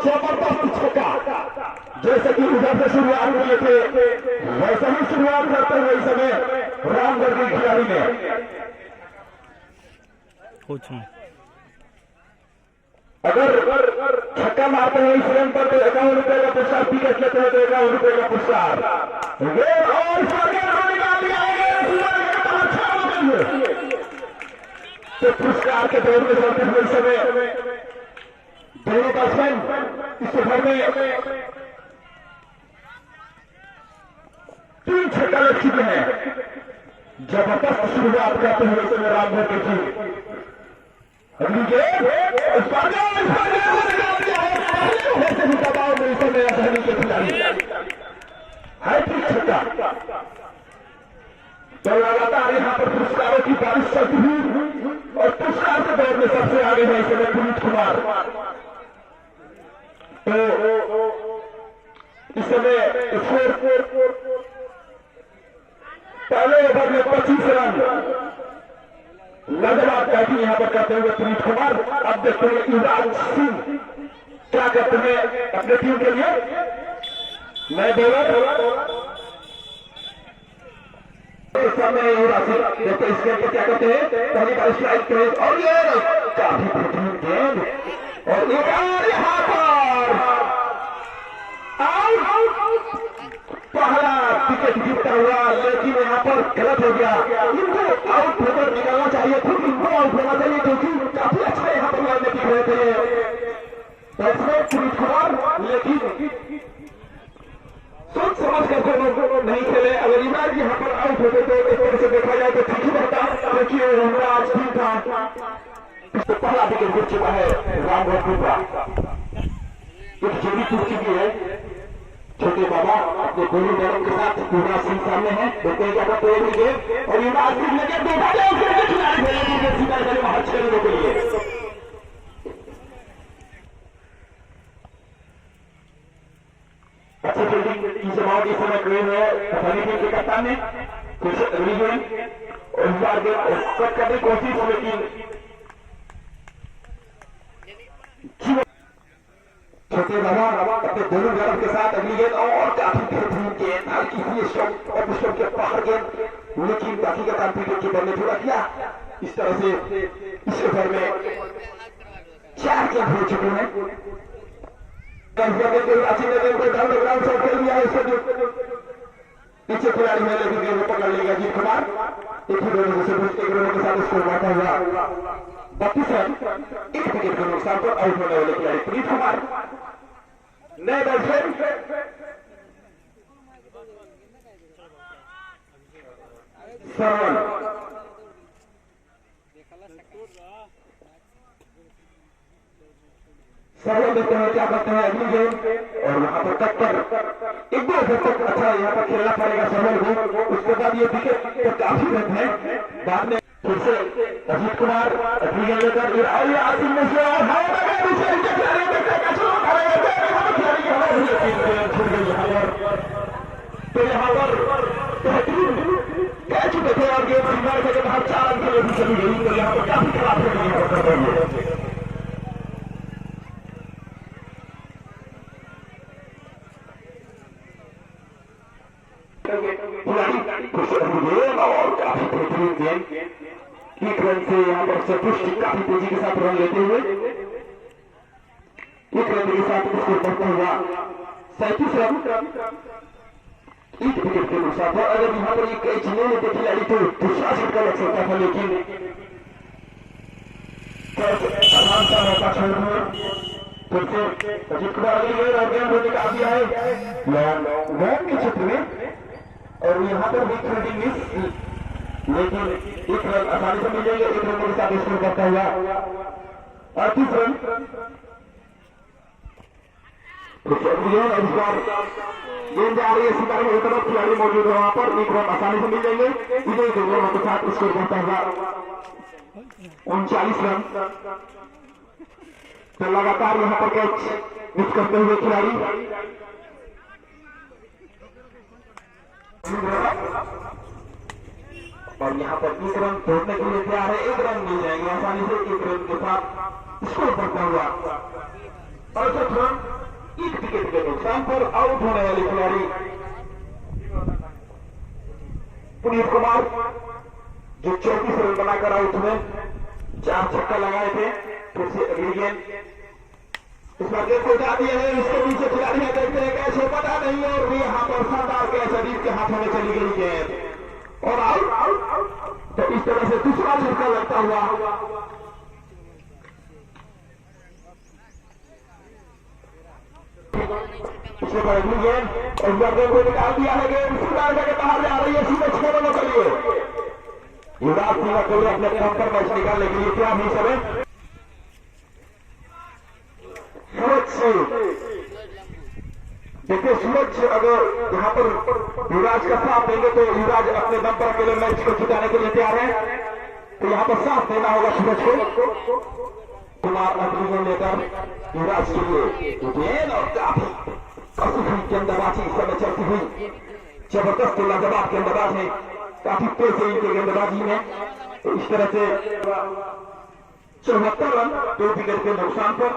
जबरदस्त छक्का जैसे कि उधर से शुरुआत हुई थे वैसे ही शुरुआत करते हुए इस समय रामगढ़ के खिलाड़ी ने अगर छक्का छक्का मारते हैं इस रन पर तो 51 रुपए का पुरस्कार, विकेट लेते हैं तो 51 रुपए का पुरस्कार। और तो पुरस्कार के दौर में चलते हुए इस समय दोनों बैट्समैन इस ओवर में 3 छक्का लग चुके हैं। जबरदस्त शुरुआत करते हुए इस समय रामभर की टीम। अगली गेंद इस पर दबाव में इस समय असहनी के खिलाड़ी हैट्रिक छक्का। तो लगातार यहाँ पर पुरस्कारों की बारिश चलती हुई और पुरस्कार के दौर में सबसे आगे है इस समय पुनीत कुमार। तो इस समय स्कोर पहले ओवर में 25 रन लाजवाब बैटिंग यहाँ पर करते हुए पुनीत कुमार। अब देखते हैं युवराज सिंह क्या करते हैं अपने टीम के लिए। नए बॉलर इस समय युवराज सिंह देखते इस गेंद पर क्या करते हैं। पहली बार स्ट्राइक पे और ये काफी बेहतरीन गेंद और यहाँ पर पहला विकेट गिरता हुआ, लेकिन यहाँ पर गलत हो गया। इनको आउट होकर निकालना चाहिए, खुद इनको आउट होना चाहिए क्योंकि काफी अच्छा यहाँ पर लाइन में दिख रहे थे बैट्समैन पुनीत कुमार, लेकिन सोच समझ कर दोनों नहीं खेले। अगर युवराज यहाँ पर आउट होते तो इस तरह से देखा जाए तो ठीक ही रहता, क्योंकि युवराज भी था। तो पहला विकेट गिर चुका है रामभर का। एक जोड़ी टूट चुकी है। छोटे बाबा अपने दोनों बॉलर के साथ युवराज सिंह सामने है। देखते हैं क्या करते हैं गेम और युवराज सिंह लेकर देखा जाए करने के लिए अच्छी फील्डिंग इस जमावट इस समय क्रेन है के कप्तान ने और इस बार कट करने की कोशिश, लेकिन छोटे बाबा अपने दोनों बॉलर के साथ अगली गेंद और काफी बेहतरीन गेंद, हल्की सी स्टंप के बाहर गेंद, लेकिन बाकी का काम विकेट कीपर ने पूरा किया। इस तरह से इस ओवर में 4 गेंद हो चुके हैं। पीछे खिलाड़ी है लेकिन गेंद पकड़ लेगा जीत कुमार। एक ही दोनों के साथ स्कोर बांटा हुआ 32 रन, 1 विकेट के नुकसान पर आउट होने वाले खिलाड़ी पुनीत कुमार। नए बैट्समैन सरवण देखते हैं क्या करते हैं अगली गेंद और वहां पर कट कर 1-2 ओवर तक अच्छा यहाँ पर खेलना पड़ेगा सरवण को। उसके बाद ये विकेट तो काफी रन है। बाद में फिर से अजीत कुमार अगली गेंद लेकर आसिम में से तो यहाँ पर बेहतरीन कैच उठे थे और गेंद सीमा के बाहर 4 रन के लिए चली गई। तो यहाँ पर काफी खराब है। और काफी बेहतरीन गेंद, 1 रन से यहाँ पर संतुष्टि काफी तेजी के साथ रन लेते हुए 1 रन के साथ स्कोर बढ़ता हुआ 37 रन, 1 विकेट के नुकसान पर। अगर यहाँ पर एक कैच ले लेते खिलाड़ी तो दूसरा छक्का लग सकता था, लेकिन आसान सा मौका छोड़ दिया। फिर से अजीत कुमार अगली गेंद और गेंद होने का दिया है लॉन्ग के क्षेत्र में और यहाँ पर भी फील्डिंग मिस, लेकिन 1 रन आसानी से मिल जाएंगे। 1 रन के साथ स्कोर करता हुआ 38 रन। इस बार गेंद आ रही है सितारे में तरफ, खिलाड़ी मौजूद है वहां पर। 1 रन आसानी से मिल जाएंगे। इधर 2 रनों के साथ स्कोर करता हुआ 39 रन। तो लगातार यहाँ पर कैच मिस करते हुए खिलाड़ी और यहाँ पर 1 रन तोड़ने के लिए तैयार है। 1 रन मिल जाएंगे आसानी से। 1 रन के साथ स्कोर बढ़ता हुआ 68 रन, 1 विकेट के नुकसान पर आउट होने वाले खिलाड़ी पुनीत कुमार, जो 34 रन बनाकर आउट हुए। 4 छक्का लगाए थे। फिर से अगली गेंद इस पर गेंद को उठा दिया है, इसके नीचे खिलाड़ी है, देखते हैं कैच है, पता नहीं, और भी यहाँ पर शानदार कैच अजीत के हाथों में चली गई गेंद और आउट। तो इस तरह से दूसरा झटका लगता हुआ इसके बाद अगली गेंद और गेंद को निकाल दिया है, गेंद सीधा जगह बाहर जा रही है, सीधे 6 रनों के लिए युवराज सिंह को अपने काम पर मैच निकालने के लिए क्या नहीं समय देखिए सूरज अगर यहाँ पर युवराज का साथ देंगे तो युवराज अपने दम पर अकेले मैच को जिताने के लिए तैयार है, तो यहाँ पर साथ देना होगा सूरज को। कुमार अग्नियों लेकर युवराज के लिए गेंद और काफी कसी हुई गेंदबाजी इस समय चलती हुई, जबरदस्त लाजवाब गेंदबाज है, काफी तेज है इनके गेंदबाजी में। तो इस तरह से 74 रन 2 विकेट के नुकसान पर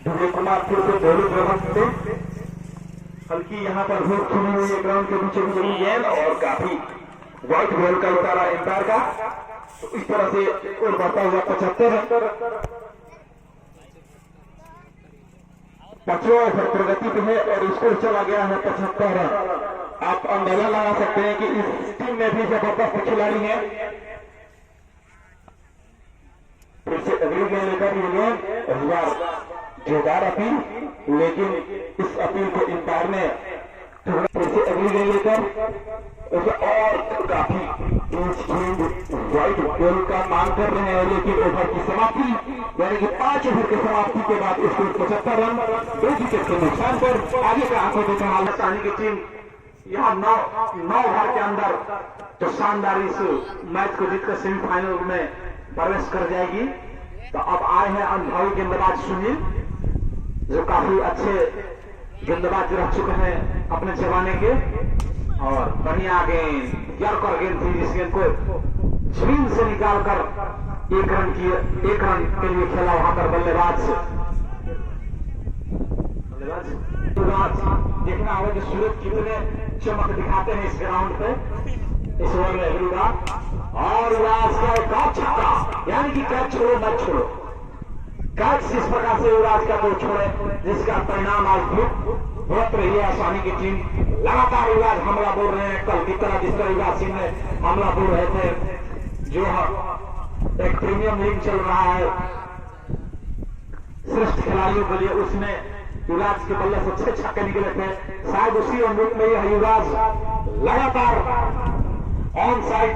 विजय कुमार फिर से बॉलिंग व्यवस्था से हल्की यहाँ पर धूप खिली हुई है, ग्राउंड के पीछे भी गेंद और काफी व्हाइट बॉल का उतारा एम्पायर का। तो इस तरह से और बढ़ता हुआ 75 पांचवें ओवर प्रगति पे है और स्कोर चला गया है 75 रन। आप अंदाजा लगा सकते हैं कि इस टीम में भी जबरदस्त खिलाड़ी हैं। फिर से अगली गेंद लेकर ये गेंद जोरदार अपील, लेकिन इस अपील को एम्पायर ने फिर से अगली गेंद लेकर और काफी व्हाइट बॉल का मांग कर रहे हैं, लेकिन ओवर की समाप्ति यानी कि 5 ओवर की समाप्ति के बाद स्कोर 75 रन 2 विकेट के नुकसान पर आगे का आंखों देखा हाल पाकिस्तानी की टीम यहाँ 9 ओवर के अंदर तो शानदार इस मैच को जीतकर सेमीफाइनल में प्रवेश कर जाएगी। तो अब आए हैं अनुभवी गेंदबाज सुनील, जो काफी अच्छे गेंदबाज रह चुके हैं अपने जमाने के, और बढ़िया गेंद यर्कर गेंद थी, जिस गेंद को जमीन से निकालकर 1 रन के लिए खेला वहां पर बल्लेबाज देखना होगा कि सूरज कितने चमक दिखाते हैं इस ग्राउंड पे इस ओवर में अगली बार। और युवराज का एक और छक्का, यानी कि कैच छोड़ो मत छोड़ो, कैच जिस प्रकार से युवराज का को छोड़े जिसका परिणाम आज बहुत रही है आसानी की टीम। लगातार युवराज हमला बोल रहे हैं, कल की तरह जिस तरह युवराज सिंह ने हमला बोल रहे थे, जो एक प्रीमियम लीग चल रहा है श्रेष्ठ खिलाड़ियों के लिए, उसमें युवराज के बल्ले से 6 छक्के निकले थे। शायद उसी अनुरूप में यह युवराज लगातार ऑन साइड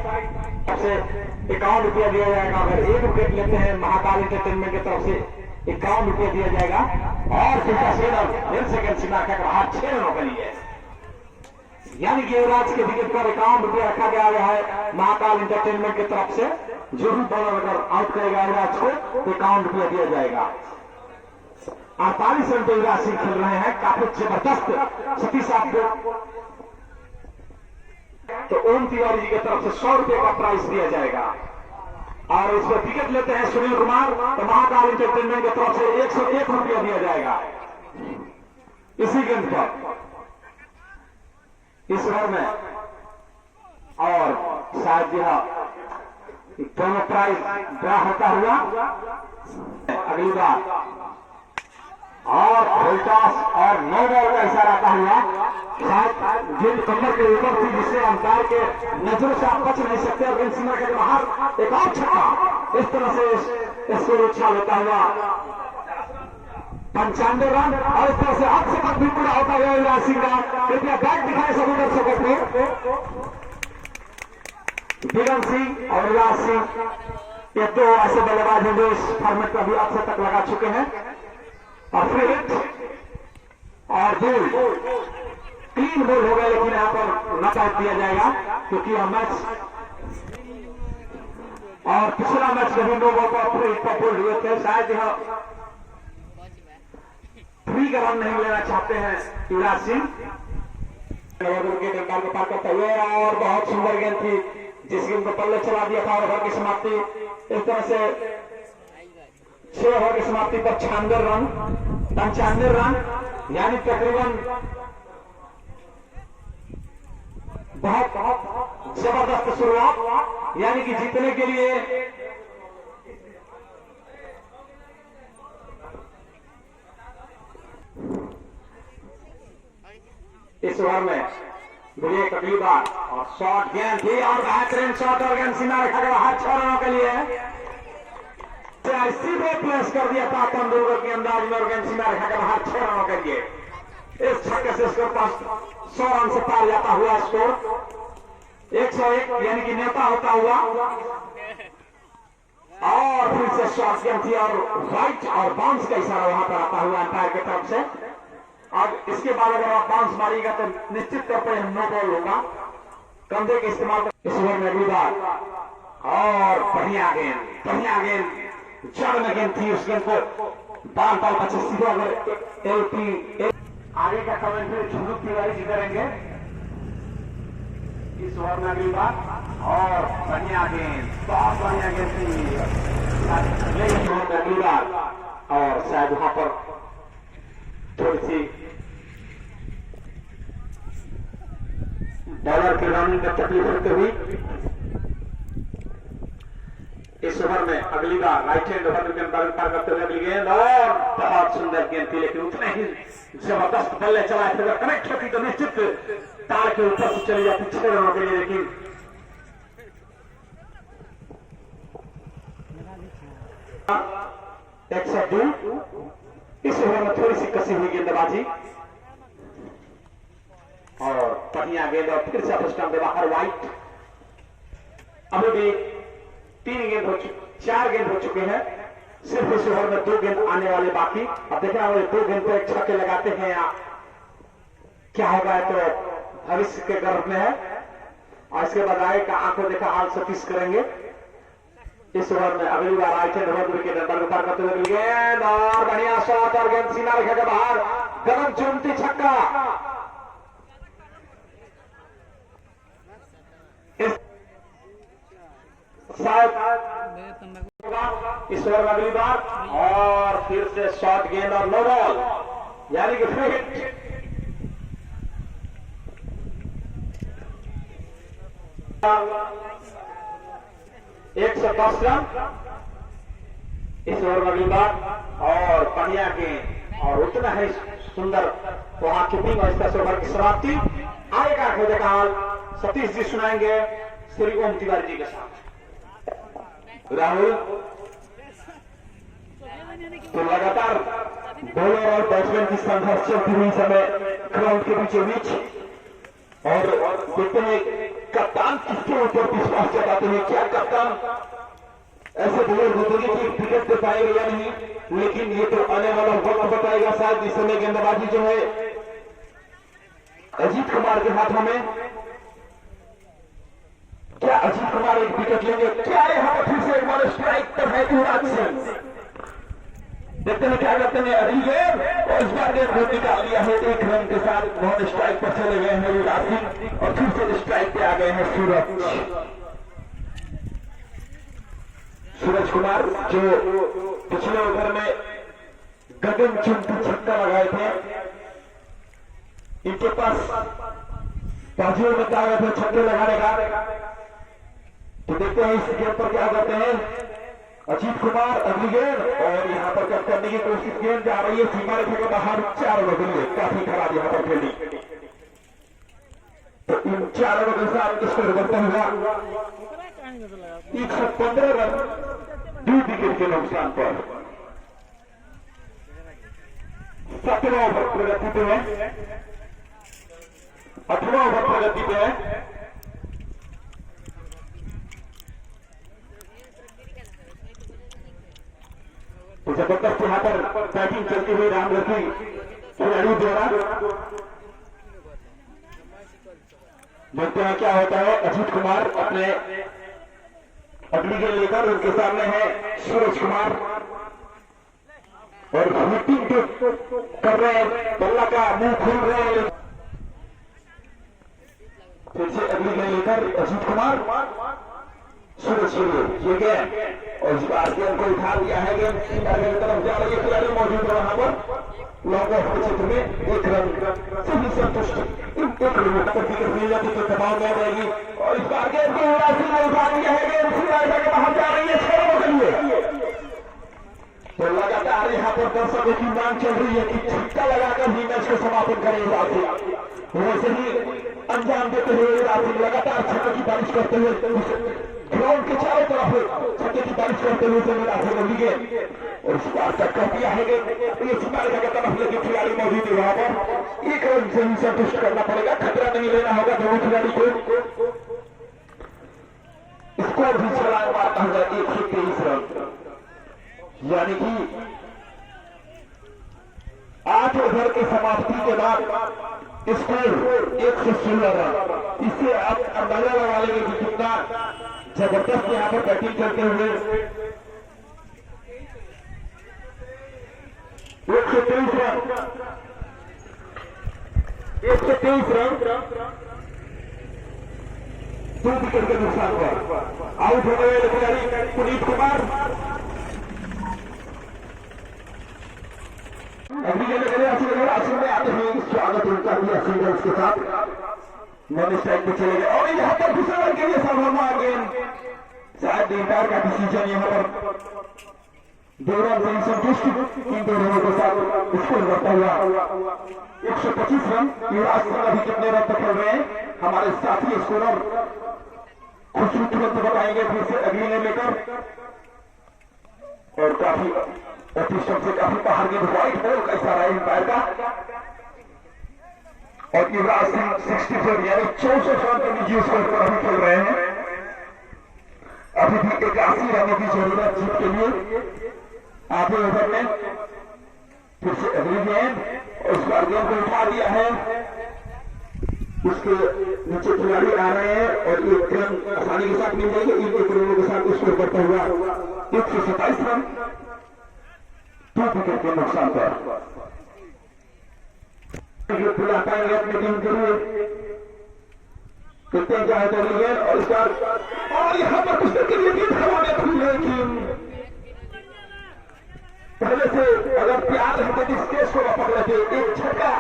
से 51 रुपया दिया जाएगा। अगर 1 विकेट लेते हैं महाकाल एंटरटेनमेंट की तरफ से 51 रुपया दिया जाएगा, और फिर सेकंड सीमा का रहा 6 रनों के लिए, यानी कि युवराज के विकेट पर 51 रुपया रखा गया है महाकाल एंटरटेनमेंट की तरफ से। जो भी बॉलर अगर आउट करेगा युवराज को तो 51 रुपया दिया जाएगा। 48 रन पे युवराज सिंह खेल रहे हैं, काफी जबरदस्त सतीश आपको तो ओम तिवारी जी की तरफ से 100 रुपए का प्राइज दिया जाएगा। और इस पर विकेट लेते हैं सुनील कुमार, तो महाकाल एंटरटेनमेंट की तरफ से 101 रुपया दिया जाएगा इसी गेंद पर इस ओवर में। और शायद यह दोनों प्राइज ड्रा होता हुआ अगली बार, और फुलटॉस और 9 बॉल का इशारा आता हुआ, शायद गेंद कमर के ऊपर थी जिससे अंपायर के नजरों से आप बच नहीं सकते, और गेंद सीमा के बाहर एक और छक्का, इस तरह से स्कोर उछाल होता हुआ 95 रन। और इस तरह से अब से तक भी पूरा होता हुआ युवराज सिंह का। कृपया बैट दिखाए सभी दर्शकों को। बिगन सिंह और युवराज सिंह ये 2 ऐसे बल्लेबाज हैं जो इस फॉर्मेट पर भी अब से तक लगा चुके हैं। और फिर और बोल क्लीन बोल हो गया, लेकिन यहाँ पर न काट दिया जाएगा क्योंकि यह मैच और पिछला मैच कभी 9 बॉल पर बोल हुए थे, शायद यह 3 रन नहीं लेना चाहते हैं युवराज सिंह। पार करते हुए और बहुत सुंदर गेंद थी जिस गेंद को पल्ले चला दिया था। ओवर की समाप्ति इस तरह से 6 ओवर की समाप्ति पर 95 रन, यानी तकरीबन बहुत जबरदस्त शुरुआत, यानी कि जीतने के लिए इस ओवर में ब्रेक अगली बार और शॉट गेंद थी और बेहतरीन शॉट और गेंद सीमा रेखा के बाहर 6 रनों के लिए सीधे प्लेस कर दिया था तेंदुलकर के अंदाज में और गेंद सीमा रेखा के बाहर 6 रनों के लिए। इस छक्के से स्कोर पास 100 रन से पार जाता हुआ स्कोर 101 यानी कि नेता होता हुआ और फिर से शॉट गेंद थी और राइट और बाउंस का इशारा वहां पर आता हुआ अंपायर की तरफ से। अब इसके बाद अगर आप बाउंस मारिएगा तो निश्चित तौर पर नो बॉल होगा, कंधे के इस्तेमाल इस ओवर में अगली बार और बढ़िया गेंद जड़ में गेंद थी। उस गेंद को बाल बचे सीधे अगर एलपी आगे का कमेंट्री झुनुक तिवारी जी करेंगे इस ओवर में अगली बार और बढ़िया गेंद, बहुत बढ़िया गेंद थी अगली बार और शायद वहां पर थोड़ी सी बॉलर की रनिंग में तकलीफ होते हुई इस ओवर में अगली बार राइट हैंड ओवर विकेट पार करते हुए अगली गेंद और बहुत सुंदर गेंद थी, लेकिन उतने ही जबरदस्त बल्ले चलाए थे। कनेक्ट होती तो निश्चित तार के ऊपर से चली जाती 6 रनों के लिए, लेकिन इस ओवर में थोड़ी सी कसी हुई गेंदबाजी और बढ़िया गेंद और फिर से स्टंप बाहर वाइट। अभी भी 4 गेंद हो चुके हैं, सिर्फ इस ओवर में 2 गेंद आने वाले बाकी। अब देखना होगा 2 गेंद पर 1 छक्के लगाते हैं या क्या होगा, तो भविष्य के गर्भ में है। और इसके बाद आगे का आंखों देखा हाल सतीश करेंगे। इस ओवर में अगली बार right hand over wicket number पार करते हुए गेंद और बढ़िया शॉट और गेंद सीमा रेखा के बाहर, गगन चुंबती छक्का। इस ओवर में अगली बार और फिर से शॉट गेंद और नो बॉल यानी कि फ्री हिट। एक 110 रन इस ओवर में अगली बार और बढ़िया गेंद और उतना है सुंदर वहां कीपिंग और इस ओवर की समाप्ति। आगे का खोजे का हाल सतीश जी सुनाएंगे श्री ओम तिवारी जी के साथ। राहुल, तो लगातार बॉलर और बैट्समैन की संघर्ष चलती हुई समय ग्राउंड के बीचों बीच और देखते हैं कप्तान किसके ऊपर विश्वास जताते हैं। क्या कप्तान ऐसे बॉलर होते हैं कि विकेट दे पाएगा या नहीं, लेकिन ये तो आने वाला वक्त बताएगा। शायद इस समय गेंदबाजी जो है अजीत कुमार के हाथों में, क्या अजीत कुमार एक विकेट लेंगे, क्या यहाँ पर फिर से एक बार स्ट्राइक पर है युवराज सिंह। देखते हैं क्या करते हैं अभी गेंद और इस बार गेंद को निकाल दिया है 1 रन के साथ। बहुत स्ट्राइक पर चले गए हैं युवराज सिंह और फिर से स्ट्राइक पे आ गए हैं सूरज कुमार, जो पिछले ओवर में गगन चुंबी छक्का लगाए थे। इनके पास बाजियों में ताकत है छक्के लगाने का। तो देखते हैं इस गेंद पर क्या करते हैं अजीत कुमार। अगली गेंद और यहाँ पर कट करने की कोशिश, गेंद जा रही है सीमा रेखा के बाहर 4 रनों के लिए। काफी खराब यहाँ पर खेली, तो इन 4 रनों के साथ स्कोर करता हुआ 115 रन 2 विकेट के नुकसान पर 17वां ओवर प्रगति पे है, 8वां ओवर प्रगति पे है। तो जबरदस्त यहाँ पर बैटिंग चलती हुई रामरती खिलाड़ी द्वारा। देखते हैं क्या होता है। अजीत कुमार अपने अगली गेंद लेकर, उनके सामने है सूरज कुमार और हिटिंग कर रहे हैं, बल्ला का मुंह खोल रहे हैं। फिर से अगली गेंद लेकर अजीत कुमार सूरज के लिए ये गेंद और इस बार गेंद को उठा दिया है। गेंद तरफ जा रही है, खिलाड़ी मौजूद है वहां पर लॉन्ग ऑफ के क्षेत्र में। 1 रन सभी संतुष्ट, 1 रन पर विकेट मिल जाती तो दबाव में रहेगी और इस बार गेंद को उठा दिया है। गेंद सीधा के बाहर जा रही है 6 रनों के लिए। तो लगातार यहाँ पर दर्शकों की मांग चल रही है कि छक्का लगाकर ही मैच को समापन करें। वैसे ही अंजाम देते हुए युवराज सिंह लगातार छक्के की बारिश करते हुए ग्राउंड के चारों तरफ छक्के की बारिश करते हुए युवराज सिंह विकेट और इस बार तक कर दिया है कि ये सीमारेखा की तरफ लेकिन खिलाड़ी मौजूद है वहां पर। एक रन से ही संतुष्ट करना पड़ेगा, खतरा नहीं लेना होगा दोनों खिलाड़ी को। स्कोर भी छलांग मारता हुआ 123 रन, यानी कि 8 ओवर की समाप्ति के बाद स्कोर 116 रन। इससे आप अंदाजा लगा लेंगे कि कितना जबरदस्त यहाँ पर बैटिंग करते हुए 123 रन 123 रन 2 विकेट के नुकसान पर आउट होने वाले खिलाड़ी पुनीत कुमार। आसिम में आते हुए स्वागत उनका किया सिंगल्स के साथ नॉन स्ट्राइक पे चले गए और यहाँ पर दूसरे रन के लिए संभावना गेंद शायद अंपायर का डिसीजन यहाँ पर 2 रन से संतुष्ट इन दोनों के साथ स्कोर बढ़ता हुआ 125 रन। युवराज सिंह अभी कितने रन तक खेल रहे हैं हमारे साथी स्कोरर खुशबू तुरंत बताएंगे फिर से अगली ने लेकर। और काफी से काफी बाहर के व्हाइट बॉल का इशारा अंपायर का और युवराज सिंह 64 यानी 64 रन के निजी स्कोर पर अभी खेल रहे हैं। अभी भी 81 रनों की जरूरत जीत के लिए। आधे ओवर में फिर से अगली गेंद और इस बार गेंद को उठा दिया है, उसके नीचे खिलाड़ी आ रहे हैं और एक रन आसानी के साथ मिल जाएंगे। इन 1 रनों के साथ स्कोर करता हुआ 127 रन 2 विकेट के नुकसान पर बुला पाएंगे अपनी टीम के लिए। कितने चाहे तो गेंद और इस बार और यहाँ पर कुछ के लिए गेंद हवा में थी, लेकिन पहले से अगर प्यार रहते तो स्टेज को पकड़ लेते। एक छक्का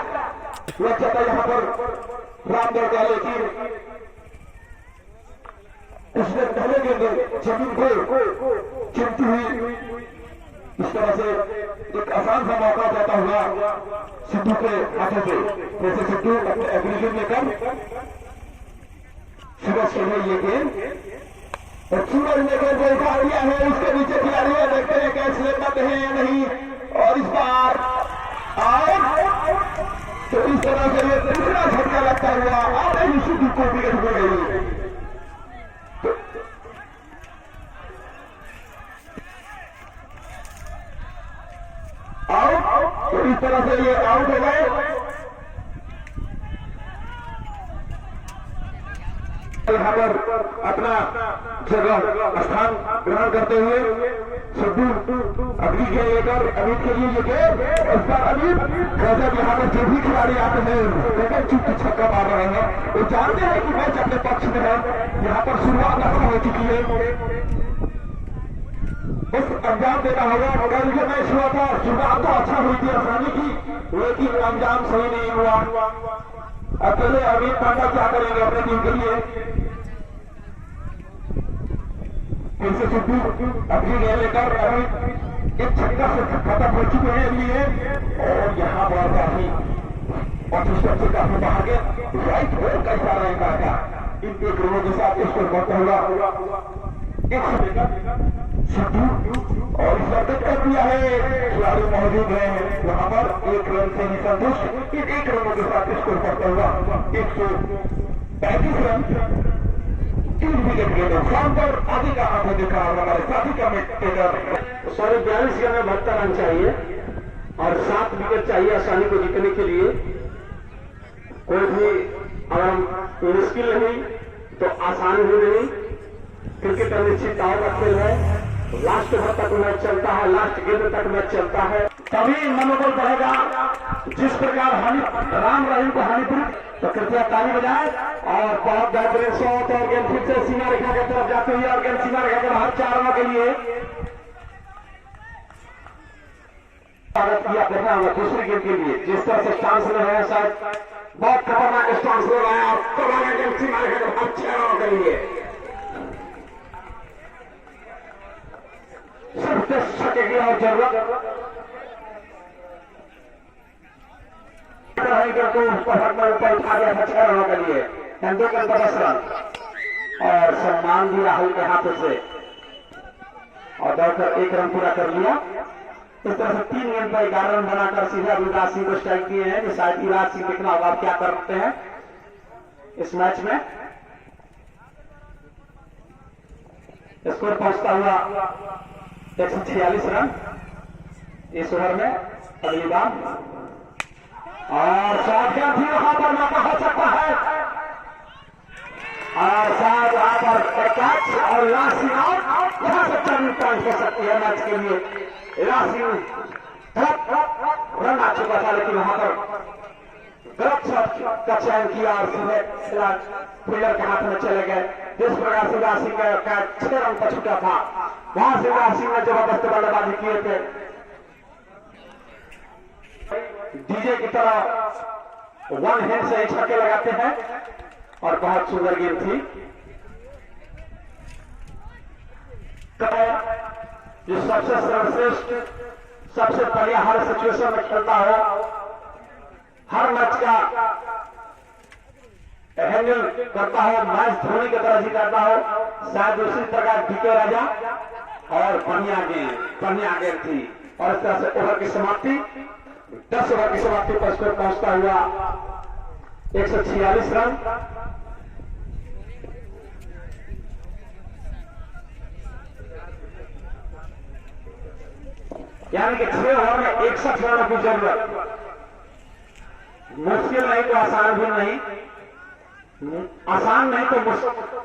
लग जाता यहाँ पर रामगढ़ का, लेकिन उसने पहले गेंद जमीन को चुनती हुई इस तरह से एक आसान सा मौका जाता हुआ सिद्धू के हाथों से। जैसे सिद्धू अपने अगली गेंद लेकर सूरज के लिए ये गेंद और सूरज ने गेंद को उठा लिया है। उसके नीचे खिलाड़ी है, देखते हैं कैच लेना है या नहीं। और इस बार आउट, तो इस तरह से ये तीसरा झटका लगता हुआ आते ही सिद्धू को विकेट हो गई। आउट, तो इस तरह से ये आउट हो गए। यहाँ पर अपना जगह स्थान ग्रहण करते हुए सिद्धू अभी गेंद लेकर अमित के लिए ये गेंद। इस बार अमित गजब, यहाँ पर जो भी खिलाड़ी आते हैं चुप छक्का मार रहे हैं। वो जानते हैं कि मैच अपने पक्ष में है। यहाँ पर शुरुआत अच्छा हो चुकी है, बस अंजाम देना होगा। कल जो मैच हुआ था शुरुआत तो अच्छा हुई थी आसानी की, लेकिन अंजाम सही नहीं हुआ। अकेले अमित पांडा क्या करेंगे अपने टीम के लिए। फिर से सिद्धू अभी गेंद लेकर अमित एक छक्का से खत्म हो चुके हैं लिए और यहाँ पर काफी से काफी बाहर गए राइट बॉल का इशारा इनका था। इन 1 रनों के साथ स्कोर बढ़ता हुआ 1 सिद्धू और इस बार कर दिया है। खिलाड़ी मौजूद है वहां पर 1 रन से ही संतुष्ट। इन 1 रनों के साथ स्कोर करता हुआ 135 रन 3 विकेट के नुकसान पर। आगे का आंखों देखा और हमारे साथी कमेंटेटर 42 गेंद में 72 रन चाहिए और 7 विकेट चाहिए आसानी को जीतने के लिए। कोई भी अगर मुश्किल नहीं तो आसान भी नहीं। क्रिकेट अनिश्चितताओं का खेल है, लास्ट ओवर तक मैच चलता है, लास्ट गेंद तक मैच चलता है, तभी मनोबल बढ़ेगा। जिस प्रकार राम रहीम को हानिपुर तो कृपया ताली बजाए और बहुत बेहतरीन शॉट और गेंद फिर से सीमा रेखा की तरफ जाते हुए और गेंद सीमा रेखा के बाहर 4 रनों के लिए स्वागत किया। देखना होगा दूसरी गेंद के लिए जिस तरह से स्टांस ले रहे हैं, शायद बहुत खतरनाक स्टांस ले रहे हैं और कमाना गेंद सीमा रेखा के बाहर 6 रनों के लिए। सिर्फ 10 छक्के की और जरूरत तरह है कि ऊपर ऊपर उठा दिया था 6 रनों के लिए, 2 गेंद पर 10 रन और सम्मान दिया हल्के हाथों से और दौड़कर 1 रन पूरा कर लिया। इस तरह से 3 गेंद पर 11 रन बनाकर सीधा युवराज सिंह को स्ट्राइक दिए हैं। कि शायद युवराज सिंह देखना होगा क्या करते हैं इस मैच में। स्कोर पहुंचता हुआ 146 रन इस ओवर में। अगली बार और शॉट गेंद भी वहां पर मौका हो सकता है और शायद वहां पर कैच और लास्ट आउट। यहां से टर्निंग पॉइंट हो सकती है मैच के लिए। रन आ चुका था लेकिन वहां पर गलत शॉट का चयन किया और सीधे फील्डर के हाथ में चले गए। जिस प्रकार से युवराज सिंह का कैच 6 रन पर छूटा था वहां से युवराज सिंह ने जबरदस्त बल्लेबाजी किए थे। डीजे की तरह 1 हैंड से ही छक्के लगाते हैं और बहुत सुंदर गेम थी। जो सबसे सर्वश्रेष्ठ, सबसे बढ़िया हर सिचुएशन में खेलता हो, हर मैच का हैंडल करता हो, मैच धोनी की तरह जिताता हो, शायद उसी प्रकार डीके राजा और बढ़िया गेम थी। और इस तरह से ओवर की समाप्ति 10 ओवर की समाप्ति पर स्कोर पहुंचता हुआ 146 रन। यानी कि 6 ओवर में 61 रनों की जरूरत। मुश्किल नहीं तो आसान भी नहीं, आसान नहीं तो मुश्किल।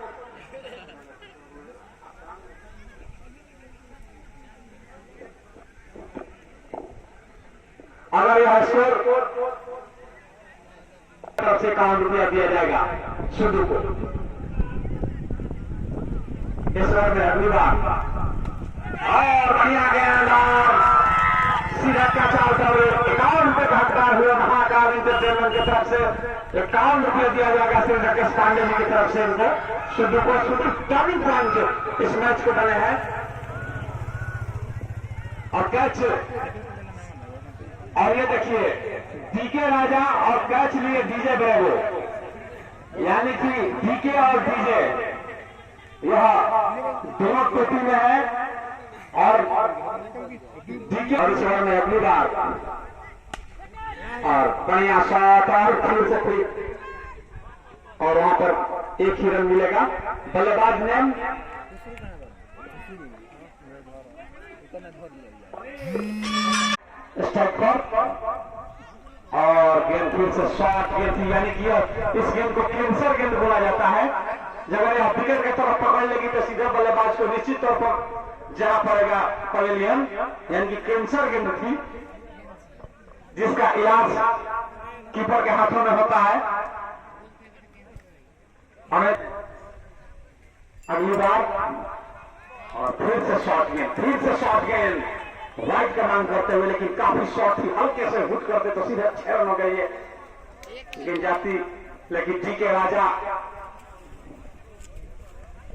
अगर यह स्कोर तरफ से 51 रुपया दिया जाएगा शुरू को। इस ओवर में अगली बार और बढ़िया गेंद और सीधा कैच आउट और 51 रुपये का हकदार हुए महाकाल इंटरटेनमेंट की तरफ से 51 रुपये दिया जाएगा श्री राकेश पांडे जी की तरफ से इनको। शुद्ध को शुद्ध टर्निंग पॉइंट इस मैच को बने हैं और कैच। और ये देखिए डीके राजा और कैच लिए डीजे ब्रेवो, यानी कि डीके और डीजे यह दोनों टोटी में है और डीके और इस ओवर में अगली बार और बढ़िया शॉट और फिर से फिर और वहां पर 1 ही रन मिलेगा। बल्लेबाज नेम स्ट्राइक पर और गेंद फिर से शॉट गेंद थी, यानी कि इस गेंद को कैंसर गेंद बोला जाता है। जब यह विकेट की तरफ पकड़ लेगी तो सीधे बल्लेबाज को निश्चित तौर पर जाना पड़ेगा पवेलियन, यानी कि कैंसर गेंद थी जिसका इलाज कीपर के हाथों में होता है। हमें अगली बार और फिर से शॉट गेंद राइट का मांग करते हुए, लेकिन काफी शॉट ही हल्के से हुट करते तो सीधे 6 रन हो गए ये गेंद जाती। लेकिन डीके राजा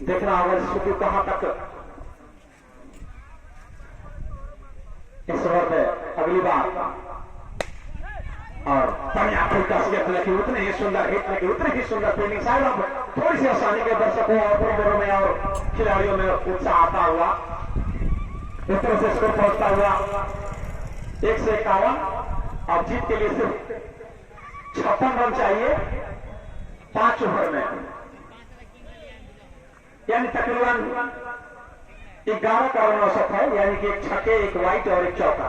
देखना होगा इसको कहां तक इस ओवर में। अगली बार और बढ़िया फुल का स्टेप, लेकिन उतने ही सुंदर हिट, लेकिन उतने ही सुंदर फील्डिंग। शायद अब थोड़ी सी आसानी के दर्शकों और प्रोमोटरों में और खिलाड़ियों में उत्साह आता हुआ। इस तरह से स्कोर पहुंचता हुआ 151। अब जीत के लिए सिर्फ 56 रन चाहिए 5 ओवर में, यानी तकरीबन 11 का रन औसत है, यानी कि 1 छक्के 1 वाइट और 1 चौका।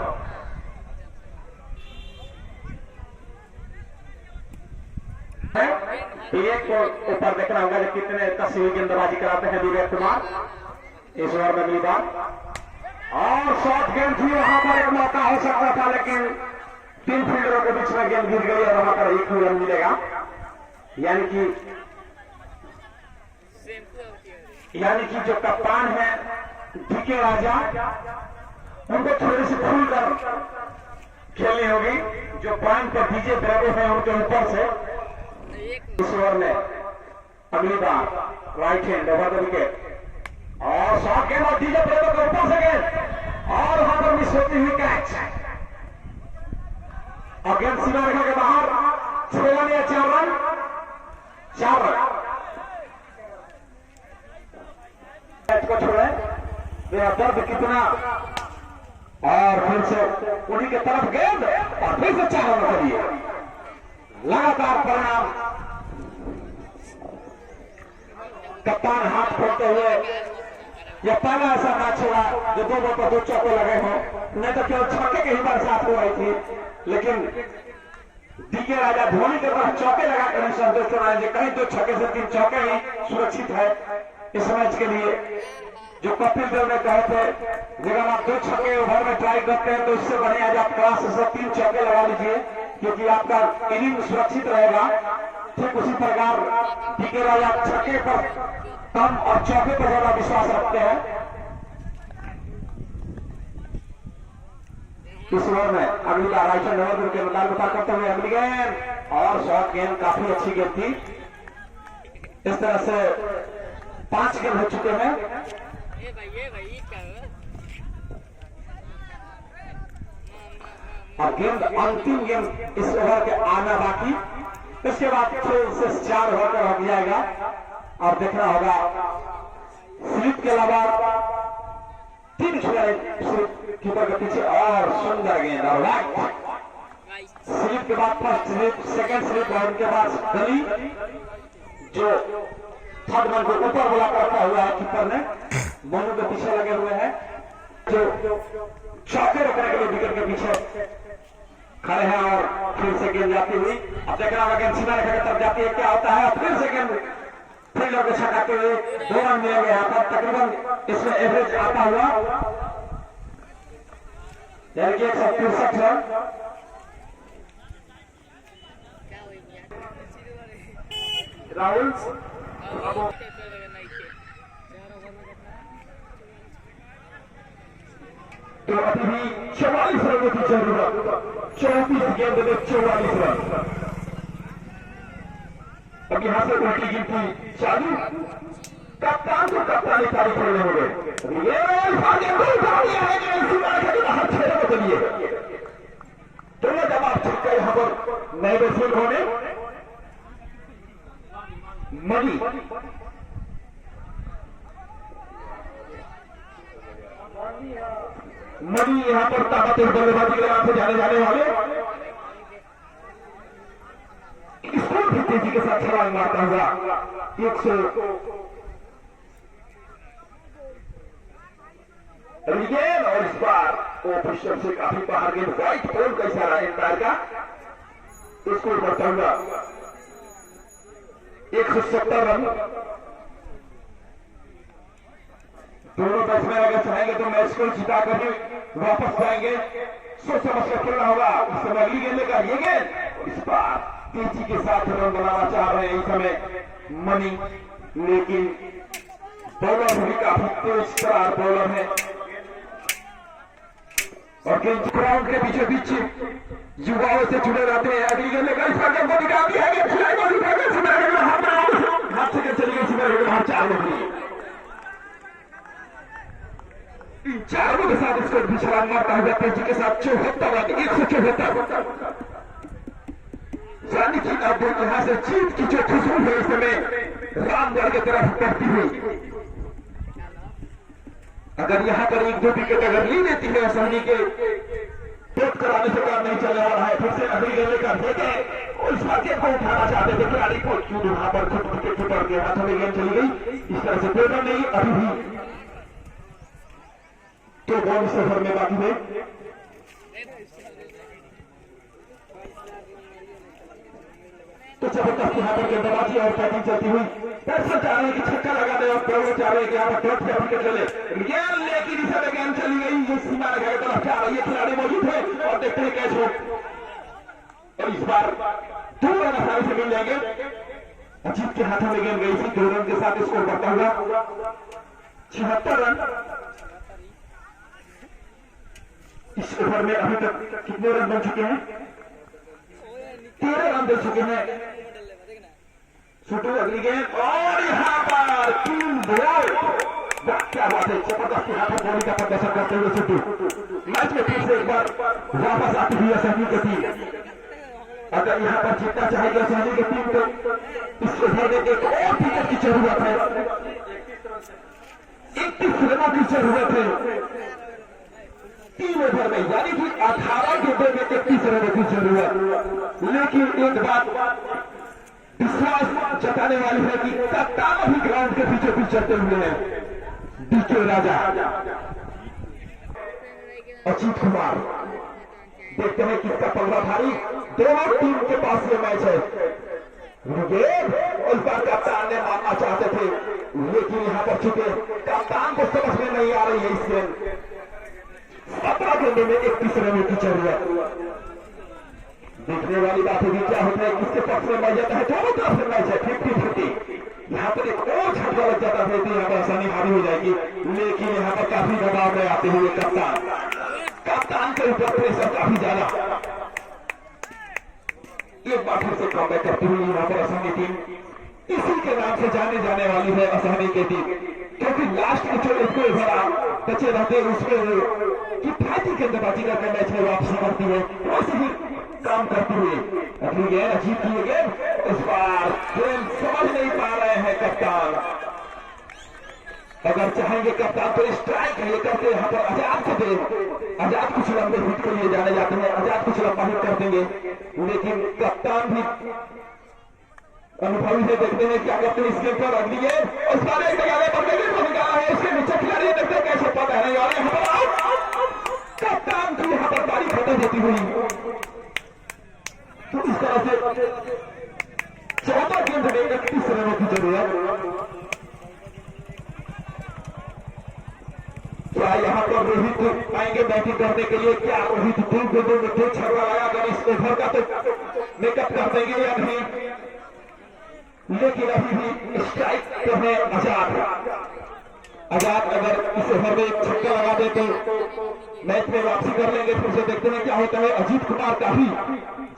विवेक को ऊपर देखना होगा जब कितने कसी हुई गेंदबाजी कराते हैं विवेक कुमार इस ओवर में। अगली बार और शॉट गेंद थी, वहां पर एक मौका हो सकता था लेकिन 3 फील्डरों के बीच में गेंद गिर गई और वहां पर 1 रन मिलेगा। यानी कि जो कप्तान है डीके राजा, उनको थोड़ी सी खुल कर खेलनी होगी। जो पॉइंट पर डीजे ब्रेवो हैं उनके ऊपर से इस ओवर में। अगली बार right hand over the wicket और शॉट गेंद और डीजे ब्रेवो के ऊपर से गेंद और वहां पर मिस होती हुई कैच और गेंद सीमा रेखा के बाहर। 4 रन मैच को छोड़े। दर्द कितना, और फिर से उन्हीं के तरफ गेंद और फिर से 4 रन के लिए लगातार परिणाम। कप्तान हाथ खोलते हुए, यह पहला ऐसा मैच हुआ जो 2 बॉल पर 2 चौके लगे हों, नहीं तो केवल छक्के की ही बरसात हो रही थी। लेकिन डीके राजा धोनी के पास चौके लगाकर संतुष्ट रहेंगे, कहीं 2 छक्के से 3 चौके ही सुरक्षित है इस मैच के लिए। जो कपिल देव ने कहे थे, अगर आप 2 छक्के ओवर में ट्राई करते हैं तो इससे बढ़िया आज आप 5 से 3 चौके लगा लीजिए, क्योंकि आपका इनिंग सुरक्षित रहेगा। ठीक उसी प्रकार डीके राजा छक्के पर कम और चौके पर ज्यादा विश्वास रखते हैं। इस ओवर में अगली बार राइटर नवाजुर के मैदान में पार करते हुए अगली गेंद और शॉर्ट गेंद, काफी अच्छी गेंद थी। इस तरह से 5 गेंद हो चुके हैं। और गेंद अंतिम गेंद इस ओवर के आना बाकी, इसके बाद फिर से 4 ओवर का हो जाएगा। और देखना होगा स्लिप के अलावा 3 खिलाड़ी स्लिप कीपर के पीछे, और सुंदर गेंद और वाइड। स्लिप के बाद फर्स्ट स्लिप, सेकंड स्लिप और उनके बाद गली, जो थर्ड मैन को ऊपर बोला रखा हुआ है कीपर ने, दोनों के पीछे लगे हुए हैं, जो चौके रखने के लिए विकेट के पीछे खड़े हैं। और फिर से गेंद जाती हुई, अब देखना होगा गेंद सीमा रेखा की तरफ जाती है, क्या होता है। और फिर से गेंद फील्डर को छकाते हुए 2 रन मिलेंगे यहाँ पर, तकरीबन इसमें एवरेज आता हुआ यानी कि 163 रन। राहुल तो अभी भी 44 रनों की जरूरत, 34 गेंद में 44 रन। अब यहां से उल्टी गिनती चालू, कप्तान को कप्तानी तारीफ करने हो गए। दोनों जवाब ठीक है यहां पर नए बैट्समैन होने मनी यहां पर ताकतें बल्लेबाजी के नाम से जाने वाले स्कोर भी तेजी के साथ छलांग मारता हुआ 100 गेंद, और इस बार ऑफिशियल से काफी बाहर गेंद, व्हाइट बॉल का इशारा एम्पायर का, स्कोर बढ़ता हुआ 170 रन। दोनों बैट्समैन अगर चाहेंगे तो मैच को जिता कर वापस जाएंगे, सोच समझ कर खेलना होगा। इस समय अगली गेंद लेकर ये गेंद, इस बार तेजी के साथ रन बनाना चाह रहे हैं इस समय मनी, लेकिन बॉलर भी काफी तेज तरार बॉलर है। और गेंद ग्राउंड के बीचों बीच युवाओं से जुड़े रहते हैं। अगली गेंद लेकर इस गेंद को निकाल दिया गया, हाथ से चली गई सिमर बाहर 4 रन। इन 4 रनों के साथ इसको भी छलांग मारता हुआ तेजी के साथ 74 रन, 174 यानी कि अब यहां से जीत की जो खुशबू है इस समय रामगढ़ की तरफ बढ़ती हुई। अगर यहां पर 1-2 विकेट अगर ली लेती है सहनी के पेट कराने से काम नहीं चलने वाला है। फिर से अगली गेंद लेकर देखे और इस गेंद को उठाना चाहते थे खिलाड़ी को, क्यों वहां पर खुद विकेट कीपर के हाथों में गेंद चली गई। इस तरह से पेपर नहीं, अभी भी 2 बॉल इस ओवर में बाकी है। तो जबरदस्त यहाँ पर गेंदबाजी और बैटिंग चलती हुई, बैट्समैन चाह रहे हैं कि छक्का लगा दे और बॉलर चाह रहे हैं कि यहाँ पर डॉट पे विकेट ले ले, लेकिन इस समय गेंद चली गई, ये सीमा रेखा की तरफ जा रही है, खिलाड़ी मौजूद है और देखते हैं कैच हो। और इस बार 2 रन आसानी से मिल जाएंगे। अजीत के हाथों में गेंद गई थी, 2 रन के साथ स्कोर बढ़ता हुआ 76 रन। इस ओवर में अभी तक कितने रन बन चुके हैं? 13 रन दे चुके हैं। छोटू अगली गेंद और यहाँ पर 3 बॉल, क्या बात है, जबरदस्त यहाँ पर बॉलिंग का प्रदर्शन करते हुए छोटू मैच में फिर से एक बार वापस आती हुई असहनी गति। अगर यहाँ पर जीतना चाहेगी आसानी की टीम को इस ओवर में एक और विकेट की जरूरत है, 31 रनों की जरूरत है 3 ओवर में, यानी कि 18 गेंदों में 31 रनों की जरूरत। लेकिन एक बात विश्वास जताने वाली है कि कप्तान अभी ग्राउंड के पीछे भी चलते हुए हैं, डीके राजा, अजीत कुमार। देखते हैं किसका पलड़ा भारी, दोनों टीम के पास ये मैच है। इस बार कप्तान ने मारना चाहते थे, लेकिन यहाँ पर चुके कप्तान को समझ में नहीं आ रही है इस गेंद। 17 गेंदों में 31 रनों की जरूरत। देखने वाली बात होगी क्या होता है, किसके पक्ष में मैच जाता है। दोनों तरफ से मैच है 50-50। यहाँ पर एक और झटका लग जाता है तो यहाँ पर आसानी हारी हो जाएगी, लेकिन यहाँ पर काफी दबाव में आते हुए कप्तान के ऊपर प्रेशर काफी ज्यादा। एक बार फिर से कमबैक करती हुई यहाँ पर असहनी टीम, इसी के नाम से जाने जाने वाली है असहनी की टीम, क्योंकि लास्ट में जो एक ओवर बचे रहते हैं उसमें किफायती गेंदबाजी करके मैच में वापसी करती है, वैसे ही काम करती हुई अगली गेंद अजीत की गेंद। इस बार गेंद समझ नहीं पा रहे हैं कप्तान। अगर चाहेंगे कप्तान तो स्ट्राइक ये करते यहाँ पर आजाद को दे, आजाद कुछ लंबे हिट के लिए जाने जाते हैं, आजाद कुछ लंबा हिट कर देंगे, लेकिन कप्तान भी अनुभवी से देखते हैं क्या करते हैं इस गेम पर। अगली गेंद उस बार एक जगह पर निकाला है, इसके नीचे खिलाड़ी देखते हैं कैसे पता है और यहाँ पर कप्तान की यहाँ पर गाड़ी खत्म देती हुई। तो इस तरह से 14 गेंद में 31 रनों की जरूरत। क्या यहाँ पर रोहित आएंगे बैटिंग करने के लिए? क्या रोहित 2 गेंदों में 2 छक्का लगाकर इस ओवर का तो मेकअप कर देंगे या नहीं? लेकिन अभी भी स्ट्राइक पे है आजाद। अगर इस ओवर में 1 छक्का लगा दे तो मैच में वापसी कर लेंगे। फिर से देखते हैं क्या होता है। अजीत कुमार काफी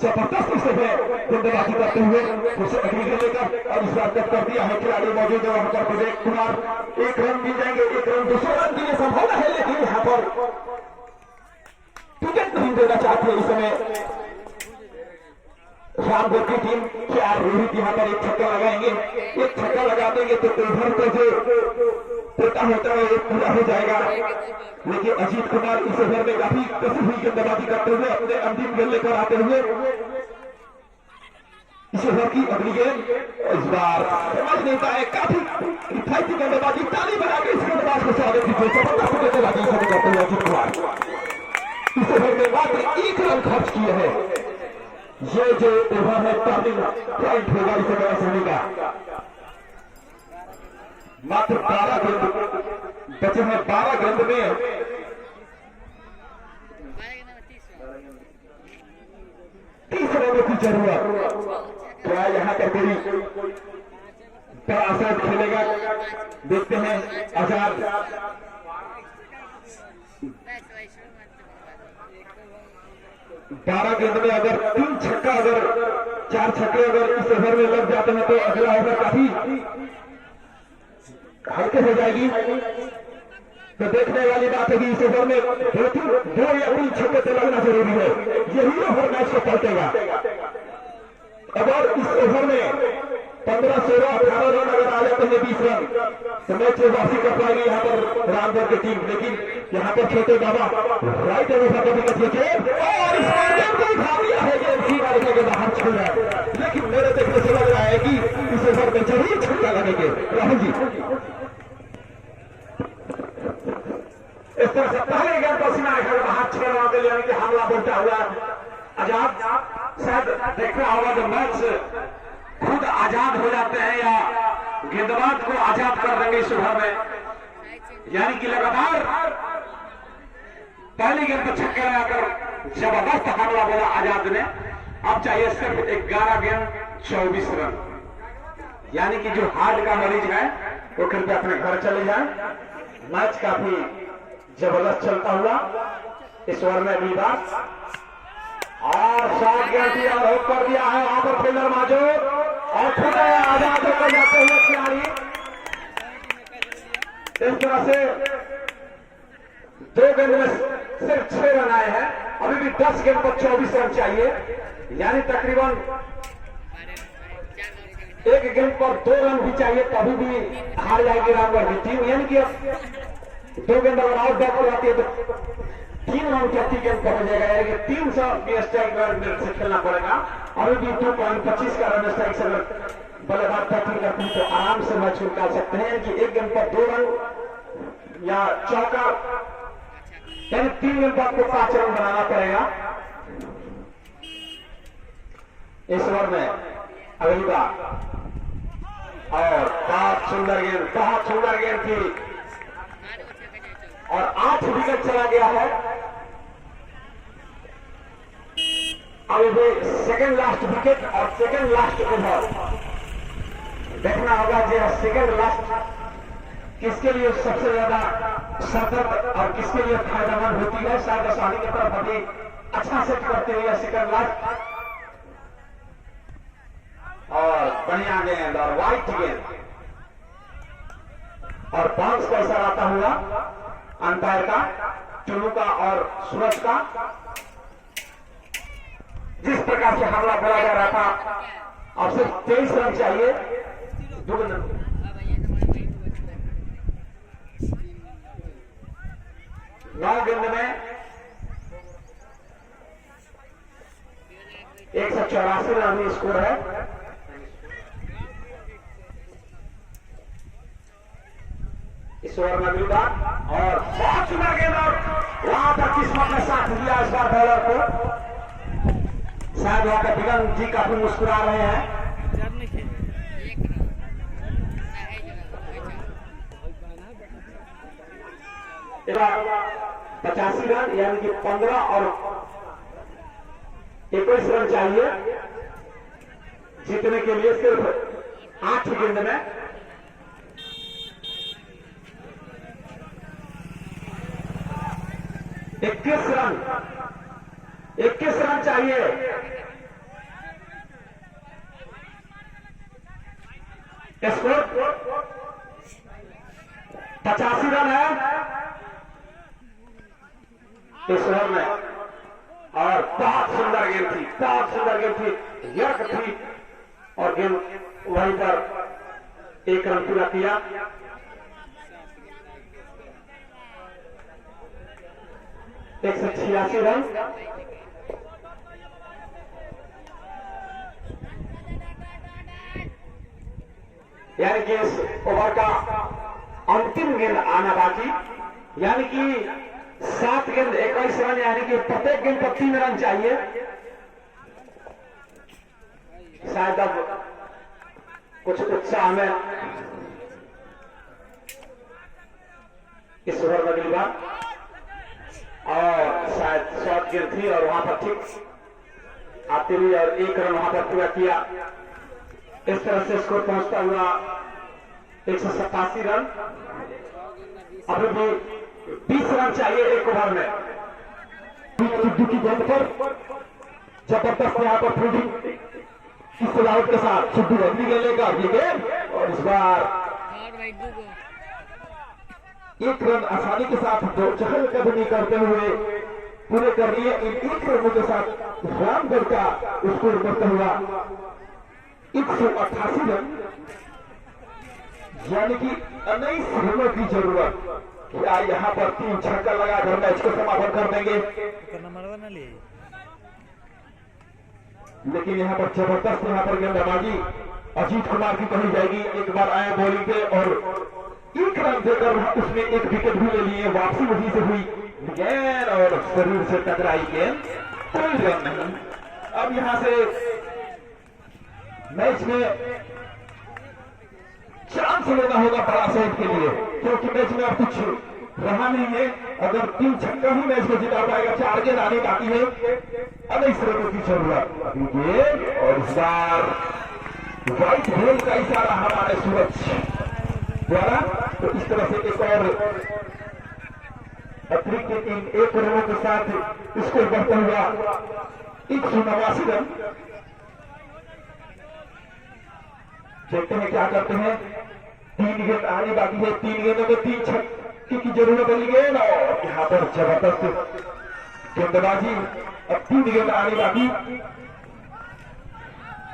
जबरदस्त इस ओवर गेंदबाजी करते हुए फिर से अगली गेंद लेकर और इस बार कट कर दिया है खिलाड़ी मौजूद है वहां पर विवेक कुमार। 1 रन मिल जाएंगे, 1 रन 200 रन की संभावना है, लेकिन यहाँ पर विकेट नहीं देना चाहती है इस समय रामगढ़ की टीम। क्या रोहित यहाँ पर 1 छक्का लगाएंगे? 1 छक्का लगा देंगे तो ओवर का जो कोटा होता है वो पूरा हो जाएगा। लेकिन अजीत कुमार इस ओवर में काफी कसी हुई गेंदबाजी करते हुए अपने अंतिम गेंद लेकर आते हुए इस ओवर की अगली गेंद इस बार समझ नहीं पाए, काफी किफायती गेंदबाजी। ताली बना के इस गेंदबाज को स्वागत कीजिए, जबरदस्त गेंदबाजी करते हुए अजीत कुमार इस ओवर में मात्र 1 रन खर्च किए हैं। ये जो ओवर है टर्निंग पॉइंट होगा इस ओवर सोनी का। मात्र 12 गेंद बचे हैं, 12 गेंद में 30 रनों की जरूरत। क्या यहाँ पर कोई बड़ा असर खेलेगा? देखते हैं। आजाद 12 गेंद में अगर 3 छक्का, अगर 4 छक्के अगर इस ओवर में लग जाते हैं तो अगला ओवर काफी हल्के हो जाएगी। तो देखने वाली बात है कि इस ओवर में 2 या 3 छक्के तो लगना जरूरी है, यही ओवर मैच को पलटेगा। अगर इस ओवर में 15, 16, 18 रन अगर आ जाते हैं 20 रन तो मैच में वापसी कर पाएगी यहाँ पर रामगढ़ की टीम। लेकिन यहाँ पर छोटे बाबा राइट ओवर का विकेट लेके और इस गेम को उठा दिया है, गेम सीधा के बाहर छोड़ रहा है। लेकिन मेरे देखने से लग रहा है कि इस ओवर में जरूर छक्का लगेंगे राहुल जी। इस तरह से पहले गेंद को सीना बाहर छोड़ने के लिए हमला बोलता हुआ आजाद। शायद देखना होगा जो मैच खुद आजाद हो जाते हैं या गेंदबाज को आजाद कर देंगे इस ओवर में, यानी कि लगातार पहली गेंद पर छक्के लगाकर जबरदस्त हमला बोला आजाद ने। अब चाहिए सिर्फ 11 गेंद 24 रन, यानी कि जो हार्ट का मरीज है वो कृपया अपने घर चले जाए। मैच काफी जबरदस्त चलता हुआ इस ओवर में अगली बार और शॉट गेंद दिया और होप कर दिया है वहां पर फील्डर मौजूद और खुद आजाद होकर जाते हुए खिलाड़ी। इस तरह से 2 गेंद में सिर्फ 6 रन आए हैं। अभी भी भी 10 गेंद पर 24 रन चाहिए, यानी तकरीबन एक गेंद पर 2 रन भी चाहिए, तभी भी हार जाएगी रामगढ़ की टीम। यानी कि अब 2 गेंद अगर आउट बैक हो जाती है तो 3 रन प्रति गेंद पर हो जाएगा, यानी कि 300 स्ट्राइक रेट से खेलना पड़ेगा। अभी भी 2.25 का रन स्ट्राइक से अगर बल्लेबाज बैटिंग करते हैं तो आराम से मैच निकाल सकते हैं। कि एक गेंद पर 2 रन या चौका, यानी 3 गेंद पर आपको 5 रन बनाना पड़ेगा। इस ओवर में अगली बार और बहुत सुंदर गेंद थी और 8 विकेट चला गया है। अभी भी सेकंड लास्ट विकेट और सेकंड लास्ट ओवर देखना होगा जो सेकंड लास्ट किसके लिए सबसे ज्यादा सतर्क और किसके लिए फायदेमंद होती है। शायद आसानी की तरफ अभी अच्छा सेट करते हुए सेकंड लास्ट और बढ़िया गेंद और वाइट गेंद और बाउंस का इशारा आता हुआ अंपायर का, चुनू का और सूरज का। जिस प्रकार से हमला बोला जा रहा था, अब सिर्फ 23 रन चाहिए। 2 गेंद 9 गेंद में 184 रन स्कोर है। इस ओवर में अगली बार और बहुत सुंदर गेंद और वहां पर किस्मत ने साथ दिया इस बार बॉलर को। शायद वहां पर बिगन जी काफी मुस्कुरा रहे हैं। 85 रन यानी कि 15 और 21 रन चाहिए जीतने के लिए। सिर्फ 8 गेंद में 21 रन चाहिए। स्कोर 85 रन है इस ओवर में और बहुत सुंदर गेंद थी, यर्क थी और गेंद वहीं पर 1 रन पूरा किया। एक 186 रन। यानी कि इस ओवर का अंतिम गेंद आना बाकी, यानी कि 7 गेंद 21 रन, यानी कि प्रत्येक गेंद पर 3 रन चाहिए। शायद अब कुछ उत्साह में इस ओवर में अगली बार और शायद शॉर्ट गेंद थी और वहां पर ठीक आती हुई और 1 रन वहां पर पूरा किया। इस तरह से स्कोर पहुंचता हुआ 187 रन। अभी भी 20 रन चाहिए एक ओवर में। सिद्धू की गेंद पर जबरदस्त यहाँ पर फील्डिंग की सजावट के साथ सिद्धू अगली गेंद लेकर ये गेंद और इस बार 1 रन आसानी के साथ जो चहल कदमी करते हुए पूरे कर रही है। इन 1 रनों के साथ रामगढ़ का स्कोर बढ़ता हुआ 188 रन, यानी कि 19 रनों की जरूरत। क्या यहाँ पर 3 छक्का लगाकर मैच को समापन कर देंगे? लेकिन यहाँ पर जबरदस्त यहाँ पर गेंदबाजी अजीत कुमार की कही जाएगी। एक बार आए बॉलिंग पे और 1 रन देकर उसने 1 विकेट भी ले लिए। वापसी वहीं से हुई गेंद और शरीर से टकराई गेंद, कोई रन नहीं। अब यहां से मैच में चांस लेना होगा बड़ा सेट के लिए, क्योंकि मैच में अब कुछ रहा नहीं है। अगर 3 छक्का ही मैच को जिता पाएगा, 4 गेंद आने बाकी है। 19 रनों की जरूरत गेंद और इस बार व्हाइट बॉल का इशारा हमारे सूरज द्वारा। तो इस तरह से एक और अतिरिक्त 1 रनों के साथ स्कोर बढ़ता हुआ 189 रन। देखते हैं क्या करते हैं। 3 गेंद आने बाकी है। 3 गेंदों में 3 छक्के की जरूरत है गेंद और यहाँ पर जबरदस्त गेंदबाजी अब 3 गेंद आने बाकी।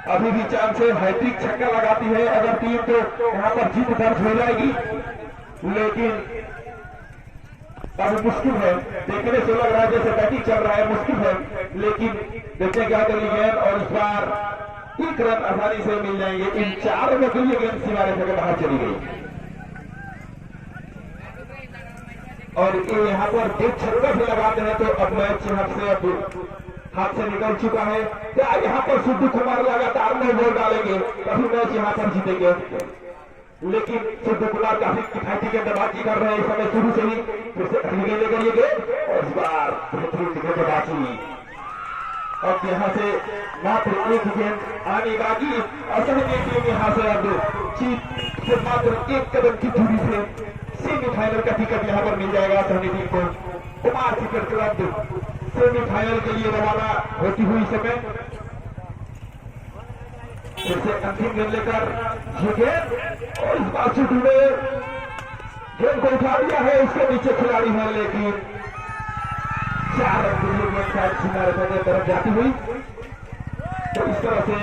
अभी भी चांस है, हैट्रिक छक्का लगाती है अगर टीम तो यहाँ पर जीत दर्ज हो जाएगी, लेकिन काफी मुश्किल है। देखने से लग रहा है जैसे बैटिंग चल रहा है, मुश्किल है, लेकिन देखते क्या करेगी गेंद और इस बार 1 रन आसानी से मिल जाएंगे। इन 4 रनों के लिए गेंद सीमा रेखा के बाहर चली गई और ये यहाँ पर 1 छक्का भी लगाते हैं तो अब मैच अब हाथ से निकल चुका है। क्या यहाँ पर सिद्धू कुमार लगातार 9 बॉल डालेंगे तभी मैच यहाँ पर जीतेंगे, लेकिन सिद्धू कुमार काफी किफायती गेंदबाजी कर रहे हैं इस समय शुरू से ही। फिर से अगली गेंद लेकर ये और इस बार बेहतरीन गेंदबाजी। अब यहाँ से मात्र 1 गेंद आने बाकी। असहनीय टीम यहाँ से अब जीत से मात्र 1 कदम की दूरी से सेमीफाइनल का टिकट यहाँ पर मिल जाएगा असहनीय टीम को। कुमार क्रिकेट क्लब सेमीफाइनल के लिए रवाना होती हुई समय फिर से अंतिम गेंद लेकर ये गेंद और इस बार सिद्धू ने गेंद को उठा दिया है। उसके नीचे खिलाड़ी है, लेकिन 4 रन के लिए गेंद शायद सीमा रेखा की तरफ जाती हुई। तो इस तरह से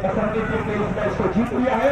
असहनीय टीम ने इस मैच को जीत लिया है।